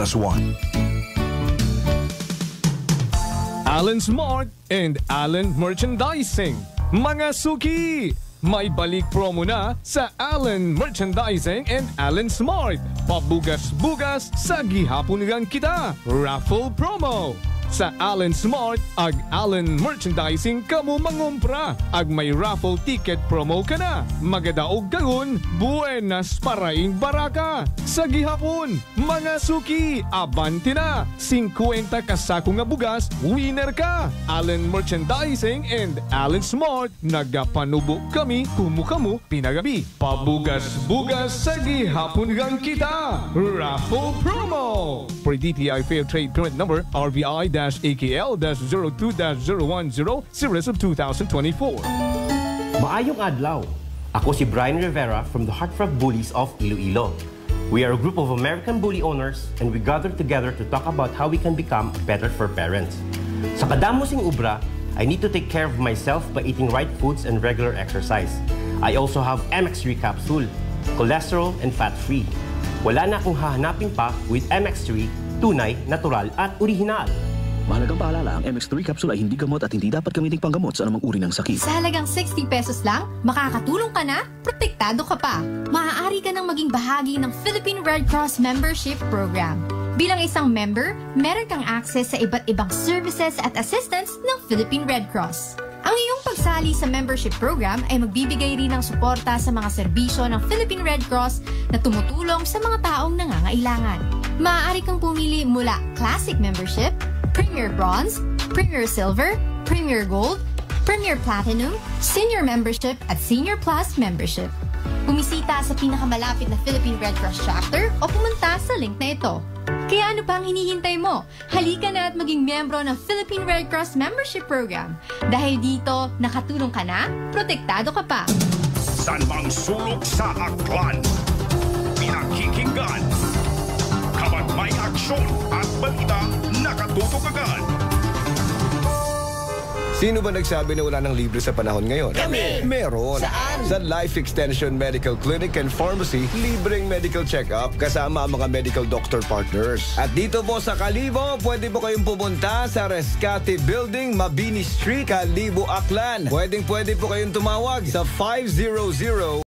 Allen Smart and Allen Merchandising. Mga suki! May balik promo na sa Allen Merchandising and Allen Smart. Pabugas-bugas sa gihapon nilang kita. Raffle promo. Sa Allen Smart, ag Allen Merchandising kamo mangumpra. Ag may raffle ticket promo ka na. Magadaog gangun, buenas paraing baraka. Sa gihapon, mga suki, abante na. 50 kasako nga bugas, winner ka. Allen Merchandising and Allen Smart, nagapanubo kami, kumukamu, pinagabi. Pabugas-bugas sa gihapon gang kita. Raffle promo. For DTI Fair Trade Permit Number RBI-AKL-02-0100 Series of 2024. Maayong adlaw. Ako si Brian Rivera from the Heartfelt Bullies of Iloilo. We are a group of American bully owners and we gathered together to talk about how we can become better for parents. Sa kadamosing ubra, I need to take care of myself by eating right foods and regular exercise. I also have MX3 capsule, cholesterol and fat-free. Wala na akong hahanapin pa with MX3, tunay, natural at orihinal. Mahalagang paalala, ang MX3 capsule ay hindi gamot at hindi dapat gamitin panggamot sa anumang uri ng sakit. Sa halagang 60 pesos lang, makakatulong ka na, protektado ka pa. Maaari ka nang maging bahagi ng Philippine Red Cross Membership Program. Bilang isang member, meron kang access sa iba't ibang services at assistance ng Philippine Red Cross. Ang iyong pagsali sa membership program ay magbibigay rin ng suporta sa mga serbisyo ng Philippine Red Cross na tumutulong sa mga taong nangangailangan. Maaari kang pumili mula Classic Membership, Premier Bronze, Premier Silver, Premier Gold, Premier Platinum, Senior Membership at Senior Plus Membership. Bumisita sa pinakamalapit na Philippine Red Cross chapter o pumunta sa link na ito. Kaya ano pang hinihintay mo? Halika na at maging miyembro ng Philippine Red Cross Membership Program. Dahil dito, nakatulong ka na, protektado ka pa. San mang sulok sa aklan, pinakikinggan. Kapag may aksyon at balita, nakatutok agad. Sino ba nagsabi na wala ng libre sa panahon ngayon? Kami! Meron! Saan? Sa Life Extension Medical Clinic and Pharmacy, libreng medical check-up kasama ang mga medical doctor partners. At dito po sa Kalibo, pwede po kayong pumunta sa Rescate Building, Mabini Street, Kalibo, Aklan. Pwede po kayong tumawag sa 500